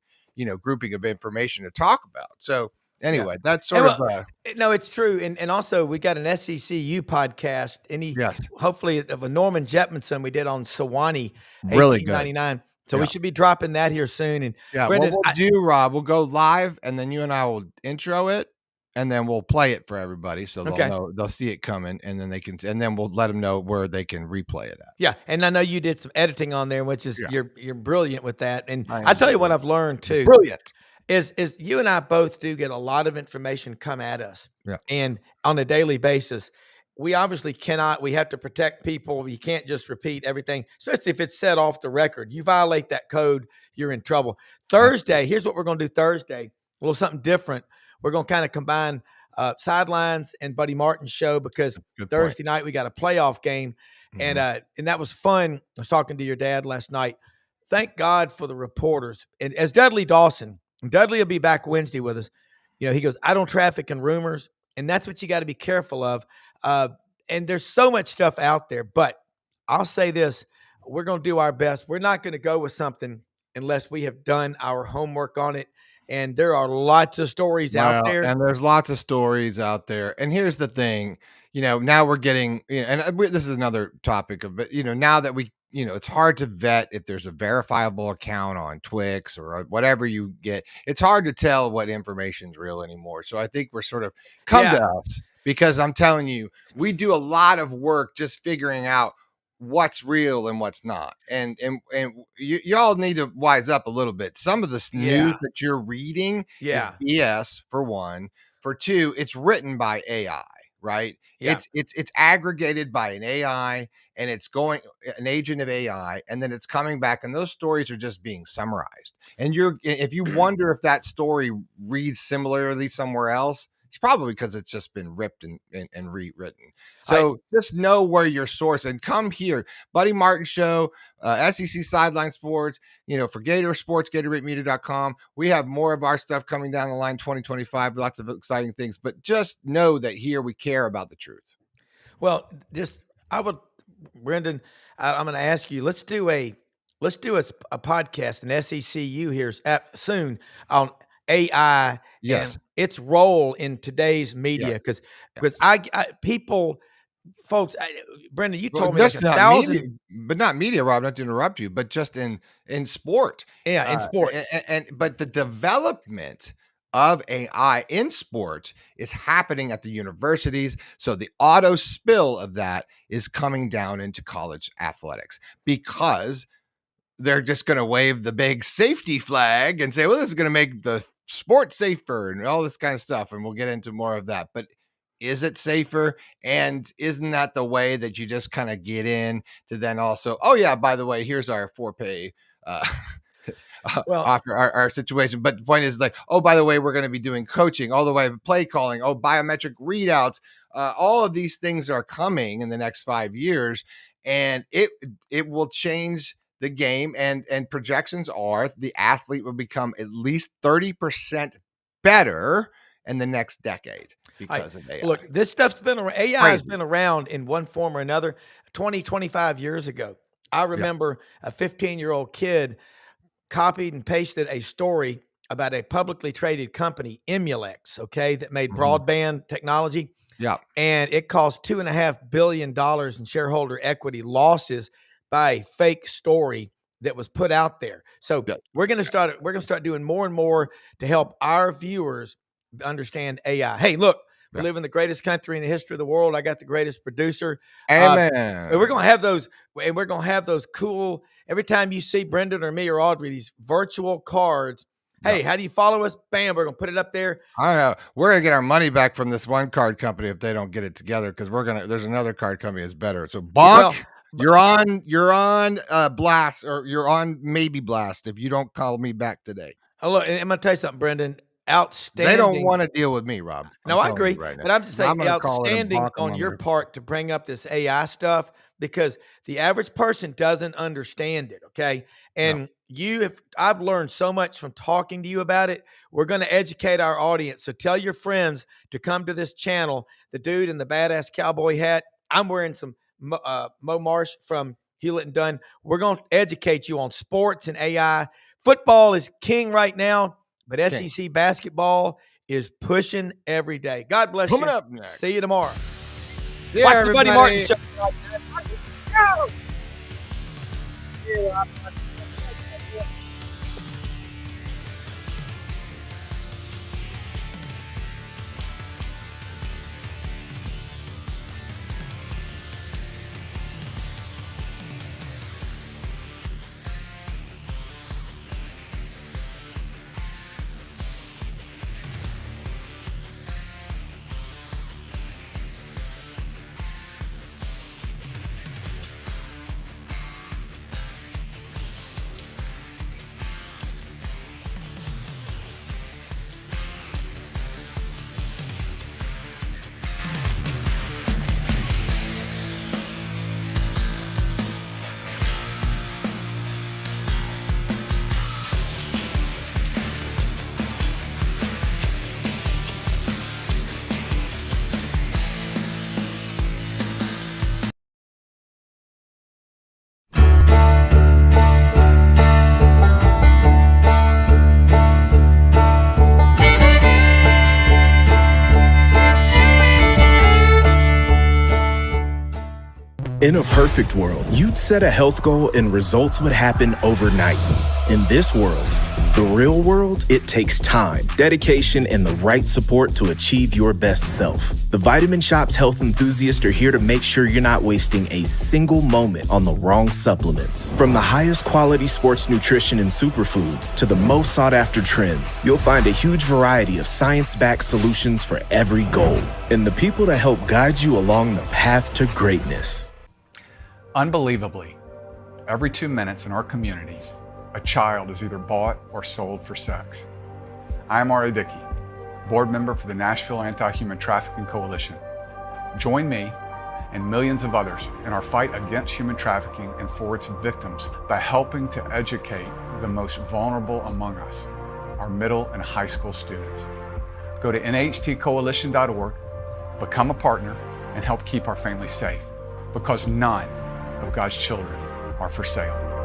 grouping of information to talk about. So Anyway, that's And sort of no, it's true. And also we got an SECU podcast. yes, Hopefully of a Norman Jetmanson we did on Sewanee, really good. 1899. So we Yeah. should be dropping that here soon. And Yeah, what Brendan, we'll do, Rob, we'll go live, and then you and I will intro it, and then we'll play it for everybody, so they'll Okay. know they'll see it coming, and then and then we'll let them know where they can replay it at. yeah, and I know you did some editing on there, which is Yeah. you're brilliant with that. And I I am tell you what brilliant. I've learned too Brilliant. is you and I both do get a lot of information come at us, Yeah. and on a daily basis. We obviously cannot. We have to protect people. You can't just repeat everything, especially if it's set off the record. You violate that code, you're in trouble. Thursday, here's what we're going to do Thursday. A little something different. We're going to kind of combine Sidelines and Buddy Martin's show because Good Thursday night we got a playoff game, point. and that was fun. I was talking to your dad last night. Thank God for the reporters. And as Dudley Dawson, Dudley will be back Wednesday with us. You know, he goes, I don't traffic in rumors, and that's what you got to be careful of. And there's so much stuff out there, but I'll say this: we're going to do our best. We're not going to go with something unless we have done our homework on it. And there are lots of stories out there. And there's lots of stories out there. And here's the thing, now we're getting, this is another topic of, but now that we, it's hard to vet if there's a verifiable account on Twix or whatever you get. It's hard to tell what information's real anymore. So I think we're sort of come to us because I'm telling you, we do a lot of work just figuring out what's real and what's not. And y'all need to wise up a little bit. Some of this news that you're reading is BS, for one. For two, it's written by AI, right? Yeah. It's aggregated by an AI, and it's going an agent of AI, and then it's coming back, and those stories are just being summarized. And if you wonder if that story reads similarly somewhere else, it's probably because it's just been ripped and rewritten. So just know where your source and come here. Buddy Martin Show, SEC Sideline Sports, for Gator Sports, GatorRateMedia.com. We have more of our stuff coming down the line 2025, lots of exciting things. But just know that here we care about the truth. Well, Brendan, I'm going to ask you, let's do a podcast, an SECU here soon on AI and its role in today's media. Because Brendan, you told me like 1,000, but not media, Rob, not to interrupt you, but just in sport. Yeah, in sports. But the development of AI in sport is happening at the universities. So the auto spill of that is coming down into college athletics because they're just going to wave the big safety flag and say, well, this is going to make the sport safer and all this kind of stuff. And we'll get into more of that. But is it safer? And isn't that the way that you just kind of get in to then also, oh yeah, by the way, here's our 4-pay offer our situation. But the point is like, oh, by the way, we're going to be doing coaching, all the way play calling, biometric readouts. All of these things are coming in the next 5 years, and it will change the game. And projections are the athlete will become at least 30% better in the next decade because of AI. Look, this stuff's been around. AI has been around in one form or another 25 years ago. I remember a 15-year-old kid copied and pasted a story about a publicly traded company, Emulex, that made broadband technology. Yeah. And it cost $2.5 billion in shareholder equity losses by a fake story that was put out there. So we're going to start doing more and more to help our viewers understand AI. Hey, look, we live in the greatest country in the history of the world. I got the greatest producer. Amen. And we're going to have those cool, every time you see Brendan or me or Audrey, these virtual cards. Hey, how do you follow us? Bam, we're going to put it up there. I don't know. We're going to get our money back from this one card company if they don't get it together, because there's another card company that's better. So Bonk, you're on blast, or you're on maybe blast if you don't call me back today. Oh, look, and I'm going to tell you something, Brendan. Outstanding. They don't want to deal with me, Rob. No, I agree. But I'm just saying outstanding on your part to bring up this AI stuff, because the average person doesn't understand it. Okay. And I've learned so much from talking to you about it. We're going to educate our audience. So tell your friends to come to this channel. The dude in the badass cowboy hat. I'm wearing some Mo Marsh from Hewlett and Dunn. We're going to educate you on sports and AI. Football is king right now. But SEC basketball is pushing every day. God bless Coming you. up next. See you tomorrow. Yeah, Watch the Buddy Martin everybody. Show. In a perfect world, you'd set a health goal and results would happen overnight. In this world, the real world, it takes time, dedication, and the right support to achieve your best self. The Vitamin Shopp's health enthusiasts are here to make sure you're not wasting a single moment on the wrong supplements. From the highest quality sports nutrition and superfoods to the most sought after trends, you'll find a huge variety of science-backed solutions for every goal. And the people to help guide you along the path to greatness. Unbelievably, every 2 minutes in our communities, a child is either bought or sold for sex. I am Ari Dickey, board member for the Nashville Anti-Human Trafficking Coalition. Join me and millions of others in our fight against human trafficking and for its victims by helping to educate the most vulnerable among us, our middle and high school students. Go to nhtcoalition.org, become a partner, and help keep our families safe, because none of God's children are for sale.